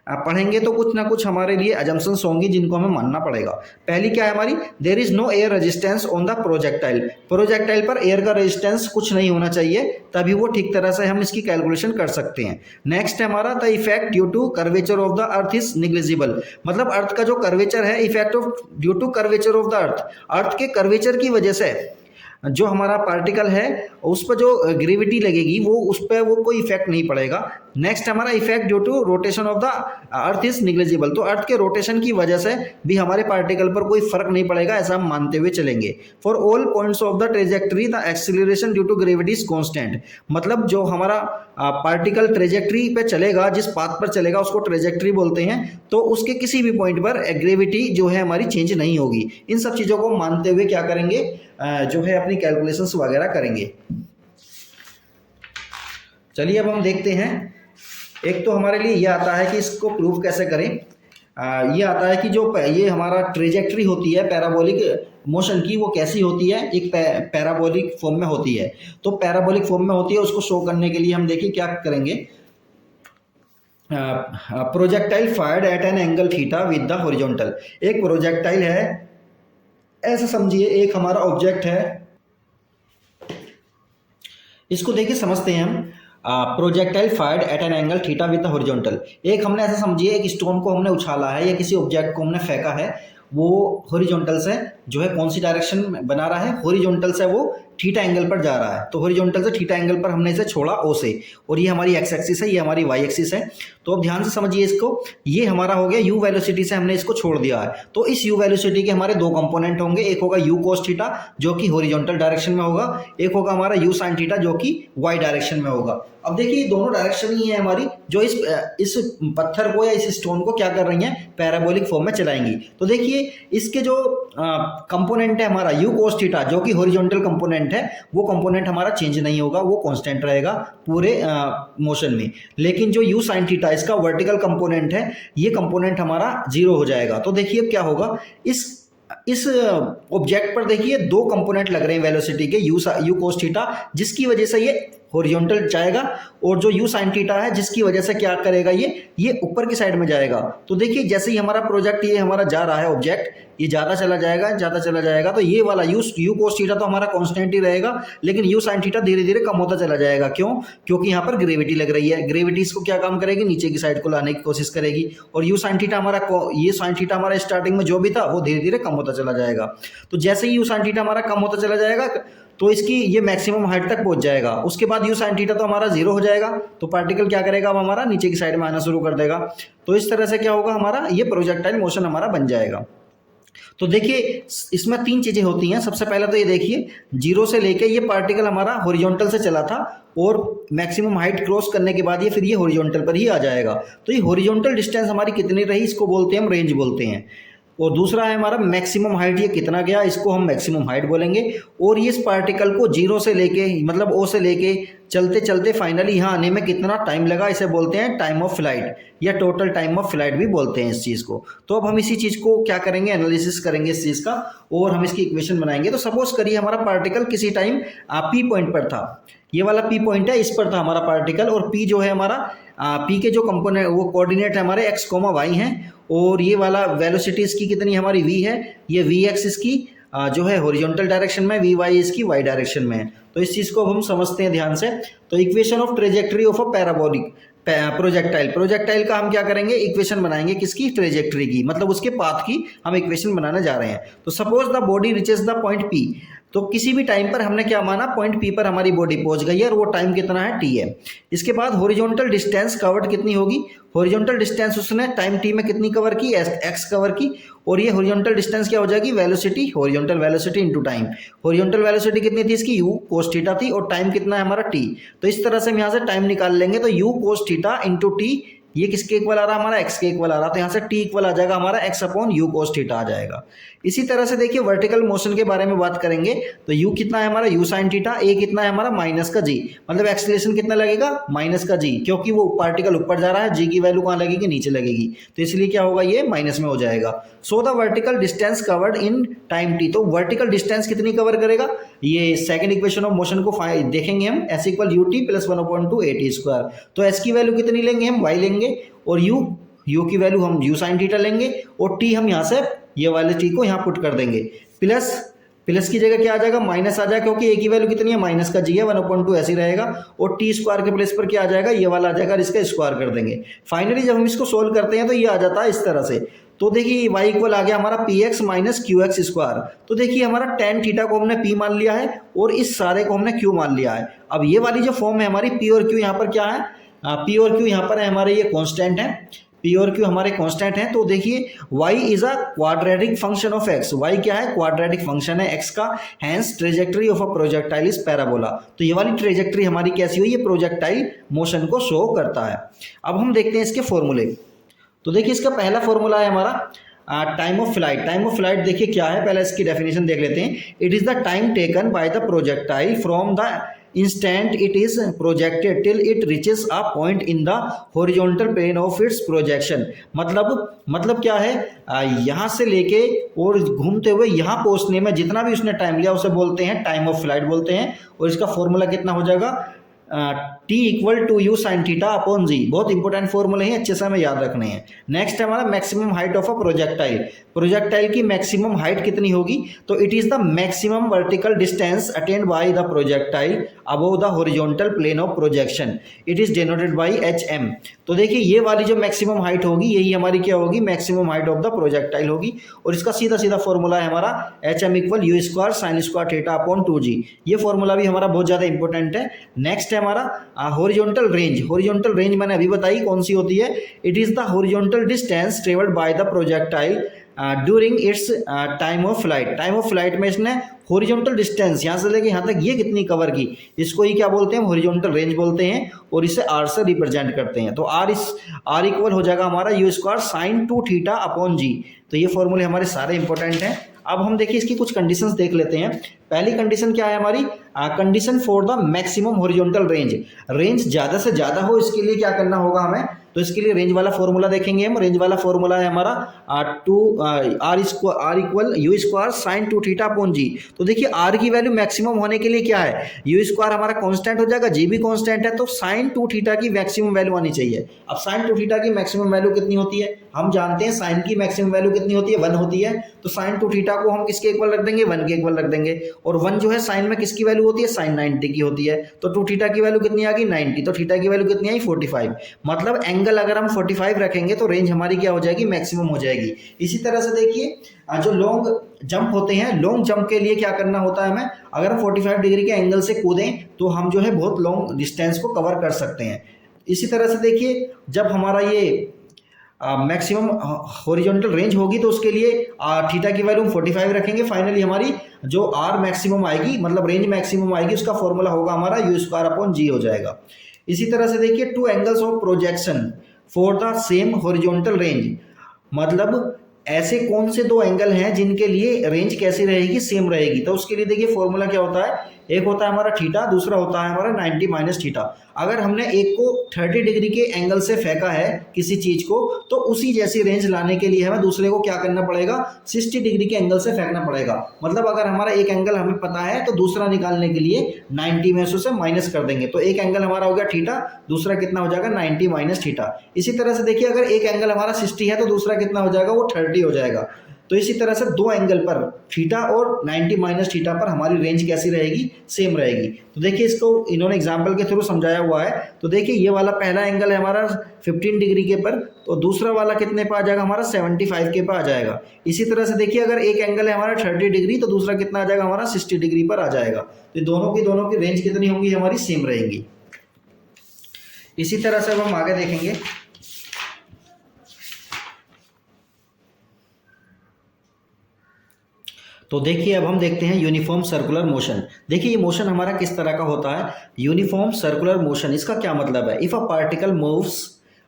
पढ़ेंगे, तो कुछ ना कुछ हमारे लिए अजम्पशंस होंगी जिनको हमें मानना पड़ेगा। पहली क्या है हमारी, there is no air resistance on the projectile, projectile पर एयर का रेजिस्टेंस कुछ नहीं होना चाहिए, तभी वो ठीक तरह से हम इसकी कैलकुलेशन कर सकते हैं। नेक्स्ट है हमारा the effect due to curvature of the earth is negligible, मतलब अर्थ का जो कर्वेचर है, effect of due to curvature of the earth के कर्वेचर की वजह से जो हमारा पार्टिकल है उस पर जो ग्रेविटी लगेगी, वो उस पर वो कोई इफेक्ट नहीं पड़ेगा। नेक्स्ट हमारा effect due to rotation of the earth is negligible, तो अर्थ के रोटेशन की वजह से भी हमारे पार्टिकल पर कोई फर्क नहीं पड़ेगा, ऐसा हम मानते हुए चलेंगे। For all points of the trajectory the acceleration due to gravity is constant, मतलब जो हमारा पार्टिकल ट्रेजेक्टरी पे चलेगा, जिस पाथ पर चलेगा उसको ट्रेजेक्टरी बोलते हैं, तो उसके किसी भी पॉइंट पर ग्रेविटी जो है हमारी चेंज नहीं होगी। इन सब चीज़ों को मानते हुए क्या करेंगे, जो है अपनी कैलकुलेशंस वगैरह करेंगे। चलिए अब हम देखते हैं, एक तो हमारे लिए ये आता है कि इसको प्रूव कैसे करें। ये आता है कि जो ये हमारा ट्रेजेक्टरी होती है पैराबोलिक मोशन की, वो कैसी होती है, एक पैराबोलिक फॉर्म में होती है। तो पैराबोलिक फॉर्म में होती है, उसको शो करने के लिए हम देखिए क्या करेंगे। Projectile fired eight an angle theta with the horizontal, एक प्रोजेक्टाइल है, ऐसा समझिए एक हमारा ऑब्जेक्ट है, इसको देखिए समझते हैं हम। Projectile fired eight an angle theta with the horizontal, एक हमने ऐसा समझिए एक स्टोन को हमने उछाला है या किसी ऑब्जेक्ट को हमने फेंका है, वो हॉरिजॉन्टल से जो है कौन सी डायरेक्शन बना रहा है, हॉरिजॉन्टल से वो थीटा एंगल पर जा रहा है। तो हॉरिजॉन्टल से थीटा एंगल पर हमने इसे छोड़ा ओ से, और ये हमारी एक्स एक्सिस है, ये हमारी वाई एक्सिस है। तो अब ध्यान से समझिए इसको, ये हमारा हो गया यू वेलोसिटी से हमने इसको छोड़ दिया है। तो इस यू वेलोसिटी के हमारे दो कंपोनेंट होंगे, एक होगा यू कोस थीटा जो कि हॉरिजॉन्टल डायरेक्शन में होगा, एक होगा हमारा यू साइन थीटा जो कि वाई डायरेक्शन में होगा। अब देखिए दोनों डायरेक्शन ही है हमारी, जो इस पत्थर को या इस स्टोन को क्या कर रही हैं, पैराबोलिक फॉर्म में चलाएंगी। तो देखिए इसके जो कंपोनेंट है हमारा यू कोस थीटा जो कि हॉरिजॉन्टल कंपोनेंट है, वो कंपोनेंट हमारा चेंज नहीं होगा, वो कांस्टेंट रहेगा पूरे मोशन में। लेकिन जो यू साइन थीटा इसका वर्टिकल कंपोनेंट है, ये कंपोनेंट हमारा जीरो हो जाएगा। तो देखिए क्या होगा, इस ऑब्जेक्ट पर देखिए दो कंपोनेंट लग रहे हैं वेलोसिटी के, यू कोस थीटा जिसकी वजह से ये हॉरिजॉन्टल जाएगा, और जो यू साइन थीटा है जिसकी वजह से क्या करेगा, ये ऊपर की साइड में जाएगा। तो देखिए जैसे ही हमारा प्रोजेक्ट ये हमारा जा रहा है ऑब्जेक्ट, ये ज़्यादा चला जाएगा, तो ये वाला यू कोस थीटा तो हमारा कांस्टेंट ही रहेगा, लेकिन यू साइन थीटा धीरे धीरे कम होता चला जाएगा। क्यों? क्योंकि यहाँ पर ग्रेविटी लग रही है, ग्रेविटी इसको क्या काम करेगी, नीचे की साइड को लाने की कोशिश करेगी, और यू साइन थीटा हमारा स्टार्टिंग में जो भी था वो धीरे धीरे कम होता चला जाएगा। तो जैसे ही यू साइन थीटा हमारा कम होता चला जाएगा, तो इसकी ये मैक्सिमम हाइट तक पहुंच जाएगा। उसके बाद यू साइन थीटा तो हमारा जीरो हो जाएगा, तो पार्टिकल क्या करेगा, अब हमारा नीचे की साइड में आना शुरू कर देगा। तो इस तरह से क्या होगा, हमारा ये प्रोजेक्टाइल मोशन हमारा बन जाएगा। तो देखिए इसमें तीन चीजें होती हैं। सबसे पहले तो ये देखिए, जीरो से लेके ये पार्टिकल हमारा हॉरिजॉन्टल से चला था, और मैक्सिमम हाइट क्रॉस करने के बाद ये फिर ये हॉरिजॉन्टल पर ही आ जाएगा। तो ये हॉरिजॉन्टल डिस्टेंस हमारी कितनी रही, इसको बोलते हैं हम रेंज बोलते हैं। और दूसरा है हमारा मैक्सिमम हाइट, ये कितना गया इसको हम मैक्सिमम हाइट बोलेंगे। और ये इस पार्टिकल को जीरो से लेके मतलब ओ से लेके चलते चलते फाइनली यहाँ आने में कितना टाइम लगा, इसे बोलते हैं टाइम ऑफ फ्लाइट या टोटल टाइम ऑफ फ्लाइट भी बोलते हैं इस चीज़ को। तो अब हम इसी चीज़ को क्या करेंगे, एनालिसिस करेंगे इस चीज़ का और हम इसकी इक्वेशन बनाएंगे। तो सपोज करिए हमारा पार्टिकल किसी टाइम पी पॉइंट पर था, ये वाला पी पॉइंट है, इस पर था हमारा पार्टिकल, और पी जो है हमारा पी के जो कंपोनेंट वो कोऑर्डिनेट है हमारे एक्स कोमा वाई हैं, और ये वाला वेलोसिटी इसकी कितनी हमारी वी है, ये वी एक्स इसकी जो है हॉरिजॉन्टल डायरेक्शन में, वी वाई इसकी वाई डायरेक्शन में है। तो इस चीज़ को अब हम समझते हैं ध्यान से। तो equation of trajectory of a parabolic projectile, projectile का हम क्या करेंगे, इक्वेशन बनाएंगे किसकी, ट्रेजेक्ट्री की, मतलब उसके पाथ की हम इक्वेशन बनाने जा रहे हैं। तो suppose the body reaches the point P, तो किसी भी टाइम पर हमने क्या माना, पॉइंट पी पर हमारी बॉडी पहुंच गई है और वो टाइम कितना है, टी है। इसके बाद हॉरिजॉन्टल डिस्टेंस कवर्ड कितनी होगी, हॉरिजॉन्टल डिस्टेंस उसने टाइम टी में कितनी कवर की, एक्स कवर की, और ये हॉरिजॉन्टल डिस्टेंस क्या हो जाएगी, velocity, horizontal velocity into time. Horizontal velocity कितनी थी इसकी, यू कोस थीटा थी, और टाइम कितना है हमारा टी। तो इस तरह से हम यहाँ से टाइम निकाल लेंगे। तो you cos theta into T, ये किसके इक्वल आ रहा है, हमारा एक्स के इक्वल आ रहा है। तो यहाँ से टी इक्वल आ जाएगा हमारा X upon U cos theta आ जाएगा। इसी तरह से देखिए वर्टिकल मोशन के बारे में बात करेंगे तो यू कितना है हमारा, यू साइन थीटा, ए कितना है हमारा माइनस का जी, मतलब एक्सीलरेशन कितना लगेगा, माइनस का जी, क्योंकि वो पार्टिकल ऊपर जा रहा है, जी की वैल्यू कहाँ लगेगी, नीचे लगेगी, तो इसलिए क्या होगा, ये माइनस में हो जाएगा। So the vertical distance covered in time T, तो वर्टिकल डिस्टेंस कितनी कवर करेगा, ये सेकंड इक्वेशन ऑफ मोशन को देखेंगे हम, S equal U T plus 1/2 ए टी स्क्वायर। तो एस की वैल्यू कितनी लेंगे हम, वाई लेंगे, और यू की वैल्यू हम यू साइन थीटा लेंगे, और टी हम यहाँ से ये वाले टी को यहाँ पुट कर देंगे, प्लस की जगह क्या आ जाएगा, माइनस आ जाएगा, क्योंकि ए की वैल्यू कितनी है, माइनस का जी है, 1/2 ऐसे ही रहेगा, और टी स्क्वायर के प्लेस पर क्या आ जाएगा, ये वाला आ जाएगा, इसका स्क्वायर कर देंगे। फाइनली जब हम इसको सोल्व करते हैं तो ये आ जाता है इस तरह से। तो देखिए y इक्वल आ गया हमारा P x minus Q x square. तो देखिए हमारा टेन थीटा को हमने p मान लिया है और इस सारे को हमने q मान लिया है। अब ये वाली जो फॉर्म है हमारी p और q यहाँ पर क्या है, p और q यहाँ पर है हमारे, ये कांस्टेंट है, p और q हमारे कांस्टेंट हैं। तो देखिए y is a quadratic function of x, y क्या है, क्वाड्रेटिक फंक्शन है x का, hence trajectory of a projectile is parabola. तो ये वाली ट्रेजेक्ट्री हमारी कैसी हुई, ये प्रोजेक्टाइल मोशन को शो करता है। अब हम देखते हैं इसके फॉर्मूले। तो देखिए इसका पहला फॉर्मूला है हमारा time of flight. Time of flight देखिए क्या है, पहले इसकी डेफिनेशन देख लेते हैं। It is the time taken by the projectile from the instant it is projected till it reaches a point in the horizontal plane of its projection. मतलब क्या है, यहाँ से लेके और घूमते हुए यहाँ पहुँचने में जितना भी उसने टाइम लिया उसे बोलते हैं टाइम ऑफ फ्लाइट बोलते हैं। और इसका फॉर्मूला कितना हो जाएगा, T equal to U sine theta upon G. बहुत इंपॉर्टेंट फॉर्मूले हैं, अच्छे से हमें याद रखने हैं। नेक्स्ट है हमारा maximum height of a projectile. Projectile की मैक्सिमम हाइट कितनी होगी, तो it is the maximum vertical distance attained by the projectile above the horizontal plane of projection, it is denoted by H M. तो देखिए ये वाली जो मैक्सिमम हाइट होगी यही हमारी क्या होगी, maximum height of the projectile होगी। और इसका सीधा सीधा फॉर्मूला है हमारा H M equal you square sine square theta upon 2g। ये फॉर्मूला भी हमारा बहुत ज़्यादा इंपॉर्टेंट है। नेक्स्ट है हमारा हॉरिजॉन्टल रेंज। हॉरिजॉन्टल रेंज मैंने अभी बताई कौन सी होती है, it is the horizontal distance travelled by the projectile during its time of flight. Time of flight में इसने हॉरिजॉन्टल डिस्टेंस यहाँ से लेके यहाँ तक ये कितनी कवर की, इसको ही क्या बोलते हैं, हॉरिजॉन्टल रेंज बोलते हैं, और इसे आर से रिप्रेजेंट करते हैं। तो आर इक्वल हो जाएगा हमारा U square sine 2 theta upon G. तो ये फॉर्मूले हमारे सारे इंपॉर्टेंट हैं। अब हम देखिए इसकी कुछ कंडीशंस देख लेते हैं। पहली कंडीशन क्या है हमारी, condition for the maximum horizontal range. Range ज़्यादा से ज़्यादा हो इसके लिए क्या करना होगा हमें, तो इसके लिए रेंज वाला फॉर्मूला देखेंगे हम। रेंज वाला फॉर्मूला है हमारा R equal you square sine 2 theta upon G. तो देखिए आर की वैल्यू मैक्सिमम होने के लिए क्या है, यू स्क्वायर हमारा कांस्टेंट हो जाएगा, जी भी कांस्टेंट है, तो साइन 2 थीटा की मैक्सिमम वैल्यू आनी चाहिए। अब साइन 2 थीटा की मैक्सिमम वैल्यू कितनी होती है, हम जानते हैं साइन की मैक्सिमम वैल्यू कितनी होती है, 1 होती है। तो साइन 2 थीटा को हम किसके इक्वल रख देंगे, 1 के इक्वल रख देंगे। और 1 जो है साइन में किसकी वैल्यू होती है, साइन 90 की होती है। तो 2 थीटा की वैल्यू कितनी आ गई, 90। तो थीटा की वैल्यू कितनी आई, 45। मतलब एंगल अगर हम 45 रखेंगे तो रेंज हमारी क्या हो जाएगी, मैक्सिमम हो जाएगी। इसी तरह से देखिए जो लॉन्ग जंप होते हैं, लॉन्ग जंप के लिए क्या करना होता है हमें, अगर हम 45 डिग्री के एंगल से कूदें तो हम जो है बहुत लॉन्ग डिस्टेंस को कवर कर सकते हैं। इसी तरह से देखिए जब हमारा ये मैक्सिमम हॉरिजॉन्टल रेंज होगी तो उसके लिए थीटा की वैल्यू हम 45 रखेंगे। फाइनली हमारी जो आर मैक्सिमम आएगी, मतलब रेंज मैक्सिमम आएगी, उसका फॉर्मूला होगा हमारा यू स्क्वायर अपॉन जी हो जाएगा। इसी तरह से देखिए 2 angles of projection for the same horizontal range, मतलब ऐसे कौन से दो एंगल हैं जिनके लिए रेंज कैसी रहेगी, सेम रहेगी। तो उसके लिए देखिए फॉर्मूला क्या होता है, एक होता है हमारा थीटा, दूसरा होता है हमारा 90 माइनस थीटा। अगर हमने एक को 30 डिग्री के एंगल से फेंका है किसी चीज को, तो उसी जैसी रेंज लाने के लिए हमें दूसरे को क्या करना पड़ेगा, 60 डिग्री के एंगल से फेंकना पड़ेगा। मतलब अगर हमारा एक एंगल हमें पता है तो दूसरा निकालने के लिए 90 में से माइनस कर देंगे। तो एक एंगल हमारा हो गया थीटा, दूसरा कितना हो जाएगा 90 माइनस थीटा। इसी तरह से देखिए अगर एक एंगल हमारा 60 है तो दूसरा कितना हो जाएगा, वो 30 हो जाएगा। तो इसी तरह से दो एंगल पर थीटा और 90 माइनस थीटा पर हमारी रेंज कैसी रहेगी, सेम रहेगी। तो देखिए इसको इन्होंने एग्जांपल के थ्रू समझाया हुआ है। तो देखिए ये वाला पहला एंगल है हमारा 15 डिग्री के पर, तो दूसरा वाला कितने पर आ जाएगा हमारा 75 के पर आ जाएगा। इसी तरह से देखिए अगर एक एंगल है हमारा 30 डिग्री तो दूसरा कितना आ जाएगा हमारा 60 डिग्री पर आ जाएगा। तो दोनों की रेंज कितनी होंगी, हमारी सेम रहेंगी। इसी तरह से अब हम आगे देखेंगे। तो देखिए अब हम देखते हैं यूनिफॉर्म सर्कुलर मोशन। देखिए ये मोशन हमारा किस तरह का होता है, यूनिफॉर्म सर्कुलर मोशन। इसका क्या मतलब है, if a particle moves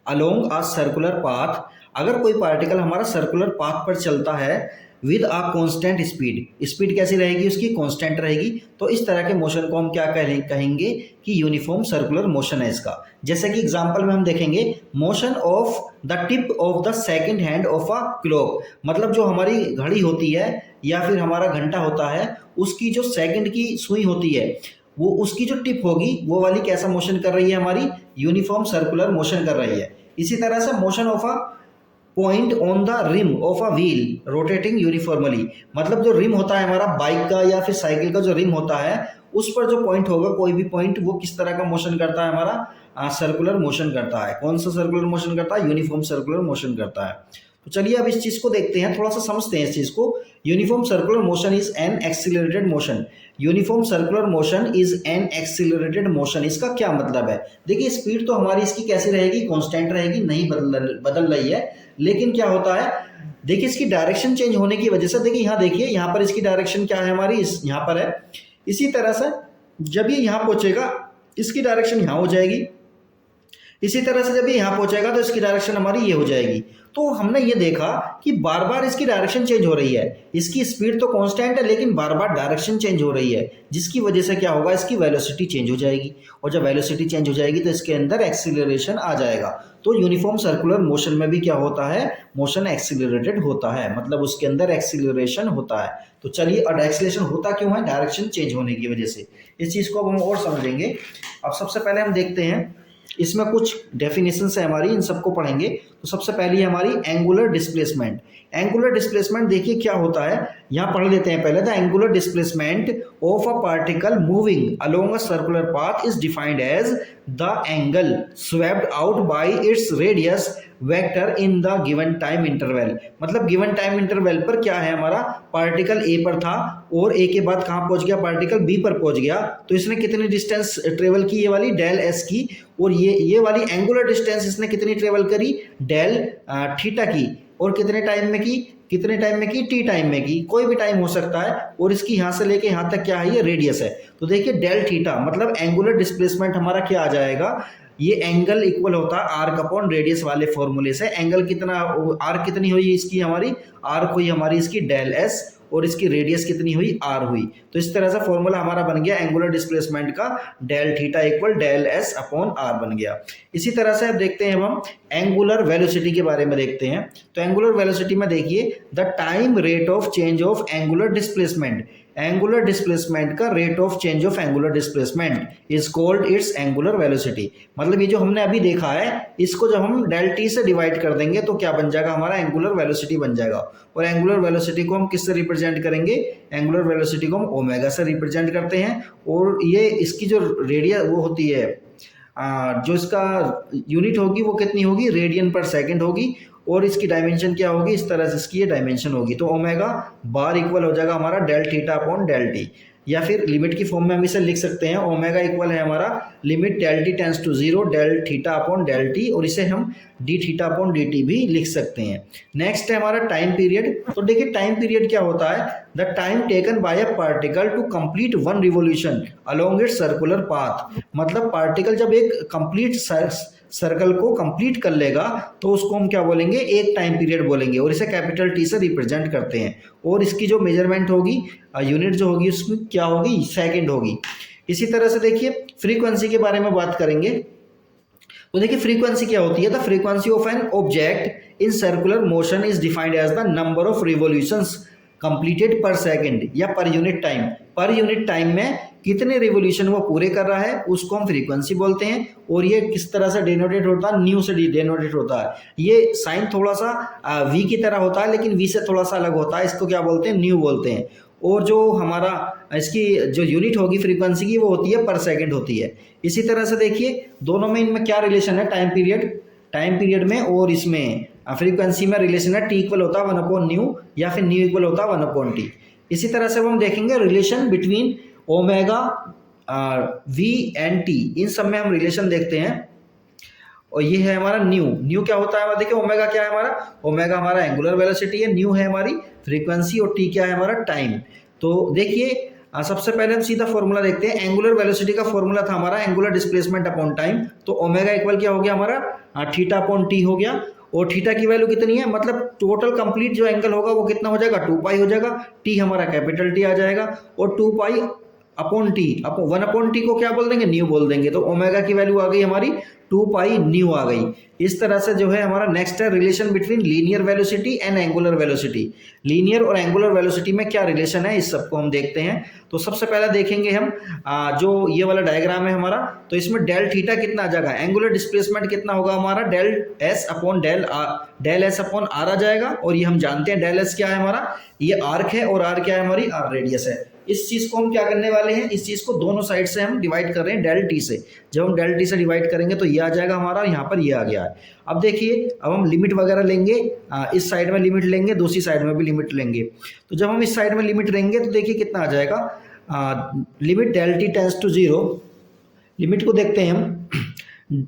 along a circular path, अगर कोई पार्टिकल हमारा सर्कुलर पाथ पर चलता है with a constant speed, speed कैसी रहेगी उसकी, कांस्टेंट रहेगी। तो इस तरह के मोशन को हम क्या कहेंगे कि यूनिफॉर्म सर्कुलर मोशन है इसका। जैसे कि एग्जांपल में हम देखेंगे motion of the tip of the second hand of a clock, मतलब जो हमारी घड़ी होती है या फिर हमारा घंटा होता है, उसकी जो सेकंड की सुई होती है, वो उसकी जो टिप होगी वो वाली कैसा मोशन कर रही है, हमारी यूनिफॉर्म सर्कुलर मोशन कर रही है। इसी तरह से motion of a point on the rim of a wheel rotating uniformly, मतलब जो रिम होता है हमारा बाइक का या फिर साइकिल का जो रिम होता है, उस पर जो पॉइंट होगा कोई भी पॉइंट, वो किस तरह का मोशन करता है, हमारा सर्कुलर मोशन करता है। कौन सा सर्कुलर मोशन करता है, यूनिफॉर्म सर्कुलर मोशन करता है। तो चलिए अब इस चीज को देखते हैं, थोड़ा सा समझते हैं इस चीज को। Uniform circular motion is an accelerated motion, uniform circular motion is an accelerated motion. इसका क्या मतलब है, देखिए स्पीड तो हमारी इसकी कैसी रहेगी, कांस्टेंट रहेगी, नहीं बदल रही है। लेकिन क्या होता है, देखिए इसकी डायरेक्शन चेंज होने की वजह से, देखिए यहाँ देखिए यहाँ पर इसकी डायरेक्शन क्या है हमारी, यहाँ पर है। इसी तरह से जब ये यहाँ पहुंचेगा इसकी डायरेक्शन यहाँ हो जाएगी। इसी तरह से जब ये यहाँ पहुंचेगा तो इसकी डायरेक्शन हमारी ये हो जाएगी। तो हमने ये देखा कि बार बार इसकी डायरेक्शन चेंज हो रही है, इसकी स्पीड तो कांस्टेंट है लेकिन बार बार डायरेक्शन चेंज हो रही है, जिसकी वजह से क्या होगा, इसकी वेलोसिटी चेंज हो जाएगी। और जब वेलोसिटी चेंज हो जाएगी तो इसके अंदर एक्सीलरेशन आ जाएगा। तो यूनिफॉर्म सर्कुलर मोशन में भी क्या होता है, मोशन एक्सीलरेटेड होता है, मतलब उसके अंदर एक्सीलरेशन होता है। तो चलिए, और एक्सीलरेशन होता क्यों है, डायरेक्शन चेंज होने की वजह से। इस चीज़ को अब हम और समझेंगे। अब सबसे पहले हम देखते हैं, इसमें कुछ डेफिनेशन है हमारी, इन सबको पढ़ेंगे। तो सबसे पहली है हमारी एंगुलर डिस्प्लेसमेंट। एंगुलर डिस्प्लेसमेंट देखिए क्या होता है, यहाँ पढ़ लेते हैं पहले। The angular displacement of a particle moving along a circular path is defined as the angle swept out by its radius vector in the given time interval. मतलब गिवन टाइम इंटरवल पर क्या है, हमारा पार्टिकल ए पर था और ए के बाद कहाँ पहुंच गया, पार्टिकल बी पर पहुंच गया। तो इसने कितनी डिस्टेंस ट्रेवल की, ये वाली डेल एस की, और ये वाली एंगुलर डिस्टेंस इसने कितनी ट्रेवल करी, डेल थीटा की। और कितने टाइम में की, टी टाइम में की, कोई भी टाइम हो सकता है। और इसकी यहाँ से लेके यहाँ तक क्या है, ये रेडियस है। तो देखिए डेल थीटा मतलब एंगुलर डिस्प्लेसमेंट हमारा क्या आ जाएगा, ये एंगल इक्वल होता है आर्क अपॉन रेडियस वाले फॉर्मूले से। एंगल कितना, आर्क कितनी हुई इसकी, हमारी आर्क हुई हमारी इसकी डेल एस, और इसकी रेडियस कितनी हुई, आर हुई। तो इस तरह से फॉर्मूला हमारा बन गया एंगुलर डिस्प्लेसमेंट का, del theta equal del S upon R बन गया। इसी तरह से अब देखते हैं हम एंगुलर वेलोसिटी के बारे में देखते हैं। तो एंगुलर वेलोसिटी में देखिए the time rate of change of angular displacement, angular displacement का rate of change of angular displacement is called its angular velocity. मतलब ये जो हमने अभी देखा है, इसको जब हम डेल टी से डिवाइड कर देंगे तो क्या बन जाएगा, हमारा एंगुलर वेलोसिटी बन जाएगा। और एंगुलर वेलोसिटी को हम किससे रिप्रेजेंट करेंगे, एंगुलर वेलोसिटी को हम ओमेगा से रिप्रेजेंट करते हैं। और ये इसकी जो रेडियस वो होती है, जो इसका यूनिट होगी वो कितनी होगी, रेडियन पर सेकंड होगी। और इसकी डायमेंशन क्या होगी, इस तरह से इसकी ये डायमेंशन होगी। तो ओमेगा बार इक्वल हो जाएगा हमारा del theta upon del T, या फिर लिमिट की फॉर्म में हम इसे लिख सकते हैं। ओमेगा इक्वल है हमारा limit del T tends to 0 del theta upon del T, और इसे हम D theta upon D T भी लिख सकते हैं। नेक्स्ट है हमारा टाइम पीरियड। तो देखिए टाइम पीरियड क्या होता है, the time taken by a particle to complete one revolution along its circular path. मतलब पार्टिकल जब एक कंप्लीट सर्कल को कंप्लीट कर लेगा तो उसको हम क्या बोलेंगे, एक टाइम पीरियड बोलेंगे, और इसे कैपिटल टी से रिप्रेजेंट करते हैं। और इसकी जो मेजरमेंट होगी, यूनिट जो होगी उसमें क्या होगी, सेकंड होगी। इसी तरह से देखिए फ्रीक्वेंसी के बारे में बात करेंगे। तो देखिए फ्रीक्वेंसी क्या होती है, the frequency of an object in circular motion is defined as the number of revolutions completed per second या per unit time. Per unit time में कितने रिवोल्यूशन वो पूरे कर रहा है उसको हम फ्रीक्वेंसी बोलते हैं। और ये किस तरह से डिनोटेट होता है, न्यू से डिनोटेट होता है। ये साइन थोड़ा सा वी की तरह होता है लेकिन वी से थोड़ा सा अलग होता है, इसको क्या बोलते हैं, न्यू बोलते हैं। और जो हमारा इसकी जो यूनिट होगी फ्रीक्वेंसी की वो होती है पर सेकंड होती है। इसी तरह से देखिए दोनों में इनमें क्या रिलेशन है, टाइम पीरियड में और इसमें फ्रीक्वेंसी में रिलेशन है, टी इक्वल होता है 1/न्यू या फिर न्यू इक्वल होता है 1/टी। इसी तरह से हम देखेंगे relation between omega V and T, इन सब में हम रिलेशन देखते हैं। और ये है हमारा न्यू क्या होता है, देखिए ओमेगा क्या है हमारा, ओमेगा हमारा एंगुलर वेलोसिटी है, न्यू है हमारी फ्रीक्वेंसी, और टी क्या है हमारा, टाइम। तो देखिए सबसे पहले हम सीधा फॉर्मूला देखते हैं। एंगुलर वेलोसिटी का फॉर्मूला था हमारा एंगुलर डिस्प्लेसमेंट अपॉन टाइम। तो ओमेगा इक्वल क्या हो गया हमारा, थीटा अपॉन टी हो गया। और थीटा की वैल्यू कितनी है, मतलब टोटल कंप्लीट जो एंगल होगा वो कितना हो जाएगा, 2 पाई हो जाएगा। टी हमारा कैपिटल टी आ जाएगा, और 2 पाई अपॉन टी, 1/टी को क्या बोल देंगे, न्यू बोल देंगे। तो ओमेगा की वैल्यू आ गई हमारी 2 पाई न्यू आ गई। इस तरह से जो है हमारा नेक्स्ट है relation between linear velocity and angular velocity. Linear और एंगुलर वेलोसिटी में क्या रिलेशन है इस सबको हम देखते हैं। तो सबसे पहले देखेंगे हम जो ये वाला डायग्राम है हमारा, तो इसमें डेल थीटा कितना आ जाएगा, एंगुलर डिस्प्लेसमेंट कितना होगा हमारा, डेल एस अपॉन आर आ जाएगा। और ये हम जानते हैं डेल एस क्या है हमारा, ये आर्क है, और आर क्या है हमारी, आर रेडियस है। इस चीज को हम क्या करने वाले हैं, इस चीज को दोनों साइड से हम डिवाइड कर रहे हैं डेल टी से। जब हम डेल टी से डिवाइड करेंगे तो ये आ जाएगा हमारा, यहाँ पर ये आ गया है। अब देखिए अब हम लिमिट वगैरह लेंगे, इस साइड में लिमिट लेंगे, दूसरी साइड में भी लिमिट लेंगे। तो जब हम इस साइड में लिमिट लेंगे तो देखिए कितना आ जाएगा, limit del T tends to zero, limit को देखते हैं हम,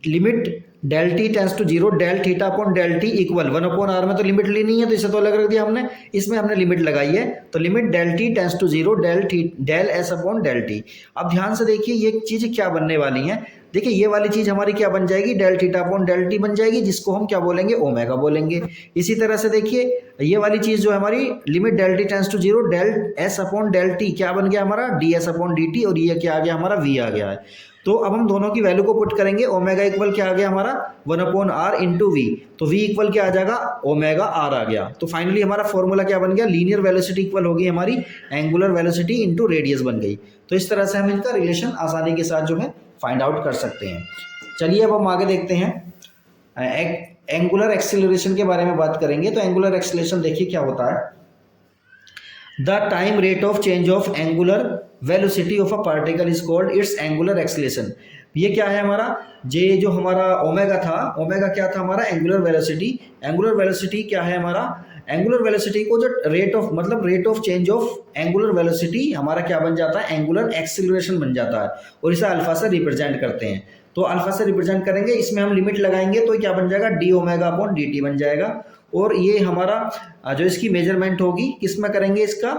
limit del T tends to zero, del theta upon del T equal 1/r में तो लिमिट लेनी है तो इसे तो अलग रख दिया हमने, इसमें हमने लिमिट लगाई है। तो limit del T tends to zero del S upon del T. अब ध्यान से देखिए ये चीज़ क्या बनने वाली है, देखिए ये वाली चीज़ हमारी क्या बन जाएगी, del theta upon del T बन जाएगी, जिसको हम क्या बोलेंगे, ओमेगा बोलेंगे। इसी तरह से देखिए ये वाली चीज़ जो है हमारी limit del T tends to zero del S upon del T क्या बन गया हमारा, D S upon D T, और ये क्या आ गया हमारा, वी आ गया है। तो अब हम दोनों की वैल्यू को पुट करेंगे, ओमेगा इक्वल क्या आ गया हमारा, 1/r इंटू वी। तो वी इक्वल क्या आ जाएगा, ओमेगा आर आ गया। तो फाइनली हमारा फॉर्मूला क्या बन गया, लीनियर वेलोसिटी इक्वल होगी हमारी एंगुलर वेलोसिटी इंटू रेडियस बन गई। तो इस तरह से हम इनका रिलेशन आसानी के साथ जो है फाइंड आउट कर सकते हैं। चलिए अब हम आगे देखते हैं, एंगुलर एक्सीलरेशन के बारे में बात करेंगे। तो एंगुलर एक्सीलरेशन देखिए क्या होता है, the time rate of change of angular velocity of a particle is called its angular acceleration. ये क्या है हमारा, जे जो हमारा ओमेगा था, ओमेगा क्या था हमारा, एंगुलर वेलोसिटी। एंगुलर वेलोसिटी क्या है हमारा, एंगुलर वेलोसिटी को जो रेट ऑफ मतलब rate of change of angular velocity हमारा क्या बन जाता है, एंगुलर एक्सीलरेशन बन जाता है। और इसे अल्फा से रिप्रेजेंट करते हैं। तो अल्फा से रिप्रेजेंट करेंगे, इसमें हम लिमिट लगाएंगे तो क्या बन जाएगा, D omega upon D T बन जाएगा। और ये हमारा जो इसकी मेजरमेंट होगी किस में करेंगे, इसका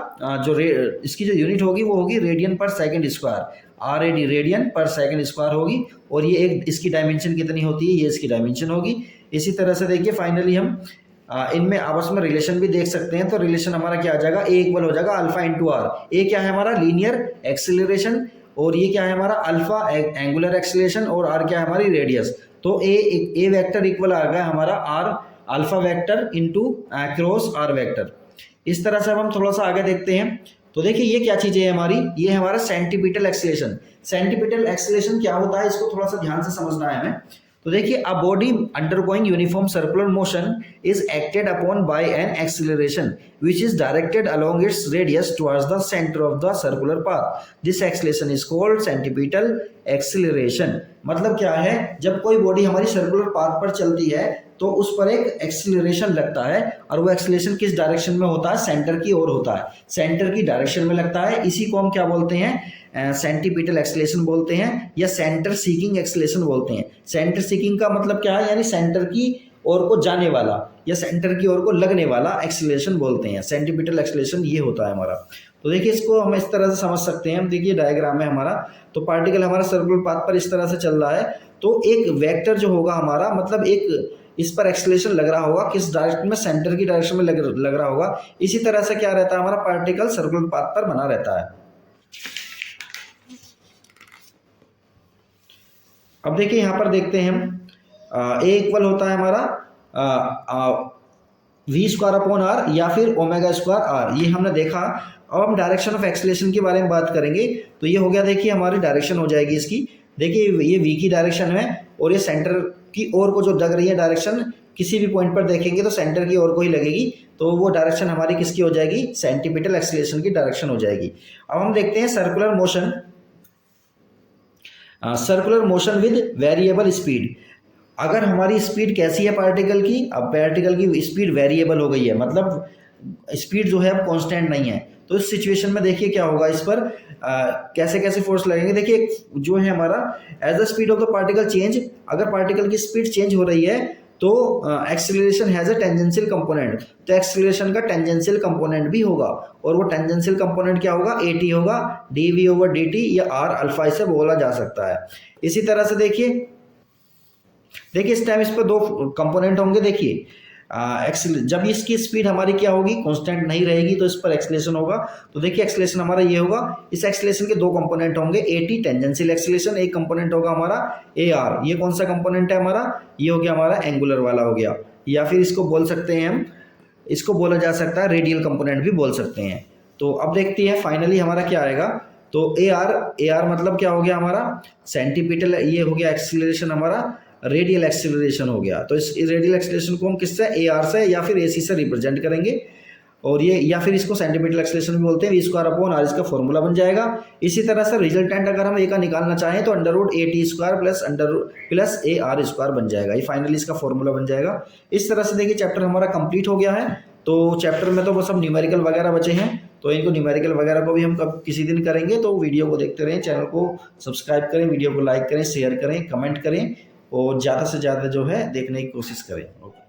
इसकी जो यूनिट होगी वो होगी रेडियन पर सेकंड स्क्वायर, RAD रेडियन पर सेकंड स्क्वायर होगी। और ये एक इसकी डायमेंशन कितनी होती है, ये इसकी डायमेंशन होगी। इसी तरह से देखिए फाइनली हम इनमें आपस में रिलेशन भी देख सकते हैं। तो रिलेशन हमारा क्या आ जाएगा, ए इक्वल हो जाएगा अल्फा इंटू आर। ए क्या है हमारा, लीनियर एक्सीलरेशन, और ये क्या है हमारा, अल्फा एंगुलर एक्सीलरेशन, और आर क्या है हमारी, रेडियस। तो ए वेक्टर इक्वल आ गया हमारा R alpha vector into cross R vector. इस तरह से अब हम थोड़ा सा आगे देखते हैं। तो देखिए ये क्या चीज़ है हमारी, ये है हमारा सेंटीपिटल एक्सीलरेशन। सेंटीपिटल एक्सीलरेशन क्या होता है, इसको थोड़ा सा ध्यान से समझना है हमें। तो देखिए a body undergoing uniform circular motion is acted upon by an acceleration which is directed along its radius towards the center of the circular path. This acceleration is called centripetal acceleration. मतलब क्या है, जब कोई body हमारी circular path पर चलती है तो उस पर एक एक्सीलरेशन लगता है, और वो एक्सीलरेशन किस डायरेक्शन में होता है, सेंटर की ओर होता है, सेंटर की डायरेक्शन में लगता है। इसी को हम क्या बोलते हैं, सेंटीपिटल एक्सीलरेशन बोलते हैं, या सेंटर सीकिंग एक्सीलरेशन बोलते हैं। सेंटर सीकिंग का मतलब क्या है, यानी सेंटर की ओर को जाने वाला या सेंटर की ओर को लगने वाला एक्सीलरेशन बोलते हैं। सेंटीपिटल एक्सीलरेशन ये होता है हमारा। तो देखिए इसको हम इस तरह से समझ सकते हैं। हम देखिए डायग्राम में हमारा, तो पार्टिकल हमारा सर्कुलर पाथ पर इस तरह से चल रहा है, तो एक वेक्टर जो होगा हमारा, मतलब एक इस पर एक्सेलरेशन लग रहा होगा, किस डायरेक्शन में, सेंटर की डायरेक्शन में लग रहा होगा। इसी तरह से क्या रहता है, हमारा पार्टिकल सर्कुलर पाथ पर बना रहता है। अब देखिए यहाँ पर देखते हैं हम, ए इक्वल होता है हमारा वी स्क्वायर अपॉन आर या फिर ओमेगा स्क्वायर आर, ये हमने देखा। अब हम डायरेक्शन ऑफ एक्सेलरेशन के बारे में बात करेंगे। तो ये हो गया, देखिए हमारी डायरेक्शन हो जाएगी इसकी। देखिए ये वी की डायरेक्शन है और ये सेंटर की ओर को जो लग रही है डायरेक्शन, किसी भी पॉइंट पर देखेंगे तो सेंटर की ओर को ही लगेगी, तो वो डायरेक्शन हमारी किसकी हो जाएगी, सेंटीमीटर एक्सेलरेशन की डायरेक्शन हो जाएगी। अब हम देखते हैं circular motion, circular motion with variable speed. अगर हमारी स्पीड कैसी है पार्टिकल की, अब पार्टिकल की स्पीड वेरिएबल हो गई है, मतलब स्पीड जो है अब कांस्टेंट नहीं है, तो इस सिचुएशन में देखिए क्या होगा, इस पर कैसे कैसे फोर्स लगेंगे। देखिए जो है हमारा as the speed of the particle change, अगर पार्टिकल की स्पीड चेंज हो रही है तो acceleration has a tangential component, तो एक्सेलरेशन का टेंजेंशियल कंपोनेंट भी होगा, और वो टेंजेंशियल कंपोनेंट क्या होगा, एटी होगा, डीवी ओवर डी या आर अल्फा इसे बोला जा सकता है। इसी तरह से देखिए इस टाइम इस पर दो कंपोनेंट होंगे। देखिए जब इसकी स्पीड हमारी क्या होगी, कांस्टेंट नहीं रहेगी, तो इस पर एक्सेलरेशन होगा। तो देखिए एक्सेलरेशन हमारा ये होगा, इस एक्सेलरेशन के दो कंपोनेंट होंगे, एटी टेंजेंशियल एक्सेलरेशन, एक कंपोनेंट होगा हमारा ए आर। ये कौन सा कंपोनेंट है हमारा, ये हो गया हमारा एंगुलर वाला हो गया, या फिर इसको बोल सकते हैं हम, इसको बोला जा सकता है रेडियल कंपोनेंट भी बोल सकते हैं। तो अब देखते हैं फाइनली हमारा क्या आएगा। तो ए आर मतलब क्या हो गया हमारा, सेंटीमीटर, ये हो गया एक्सेलरेशन हमारा, रेडियल एक्सेलरेशन हो गया। तो इस रेडियल एक्सेलरेशन को हम किससे, ए आर से या फिर ए सी से रिप्रेजेंट करेंगे, और ये या फिर इसको सेंटीमीटर एक्सेलरेशन भी बोलते हैं, वी स्क्वायर अपॉन आर इसका फॉर्मूला बन जाएगा। इसी तरह से रिजल्टेंट अगर हम ए का निकालना चाहें तो under root A T square plus A R square बन जाएगा, ये फाइनली इसका फॉर्मूला बन जाएगा। इस तरह से देखिए चैप्टर हमारा कंप्लीट हो गया है। तो चैप्टर में तो बस हम न्यूमेरिकल वगैरह बचे हैं, तो इनको न्यूमेरिकल वगैरह को भी हम कब किसी दिन करेंगे। तो वीडियो को देखते रहें, चैनल को सब्सक्राइब करें, वीडियो को लाइक करें, शेयर करें, कमेंट करें, और ज़्यादा से ज़्यादा जो है देखने की कोशिश करें। ओके।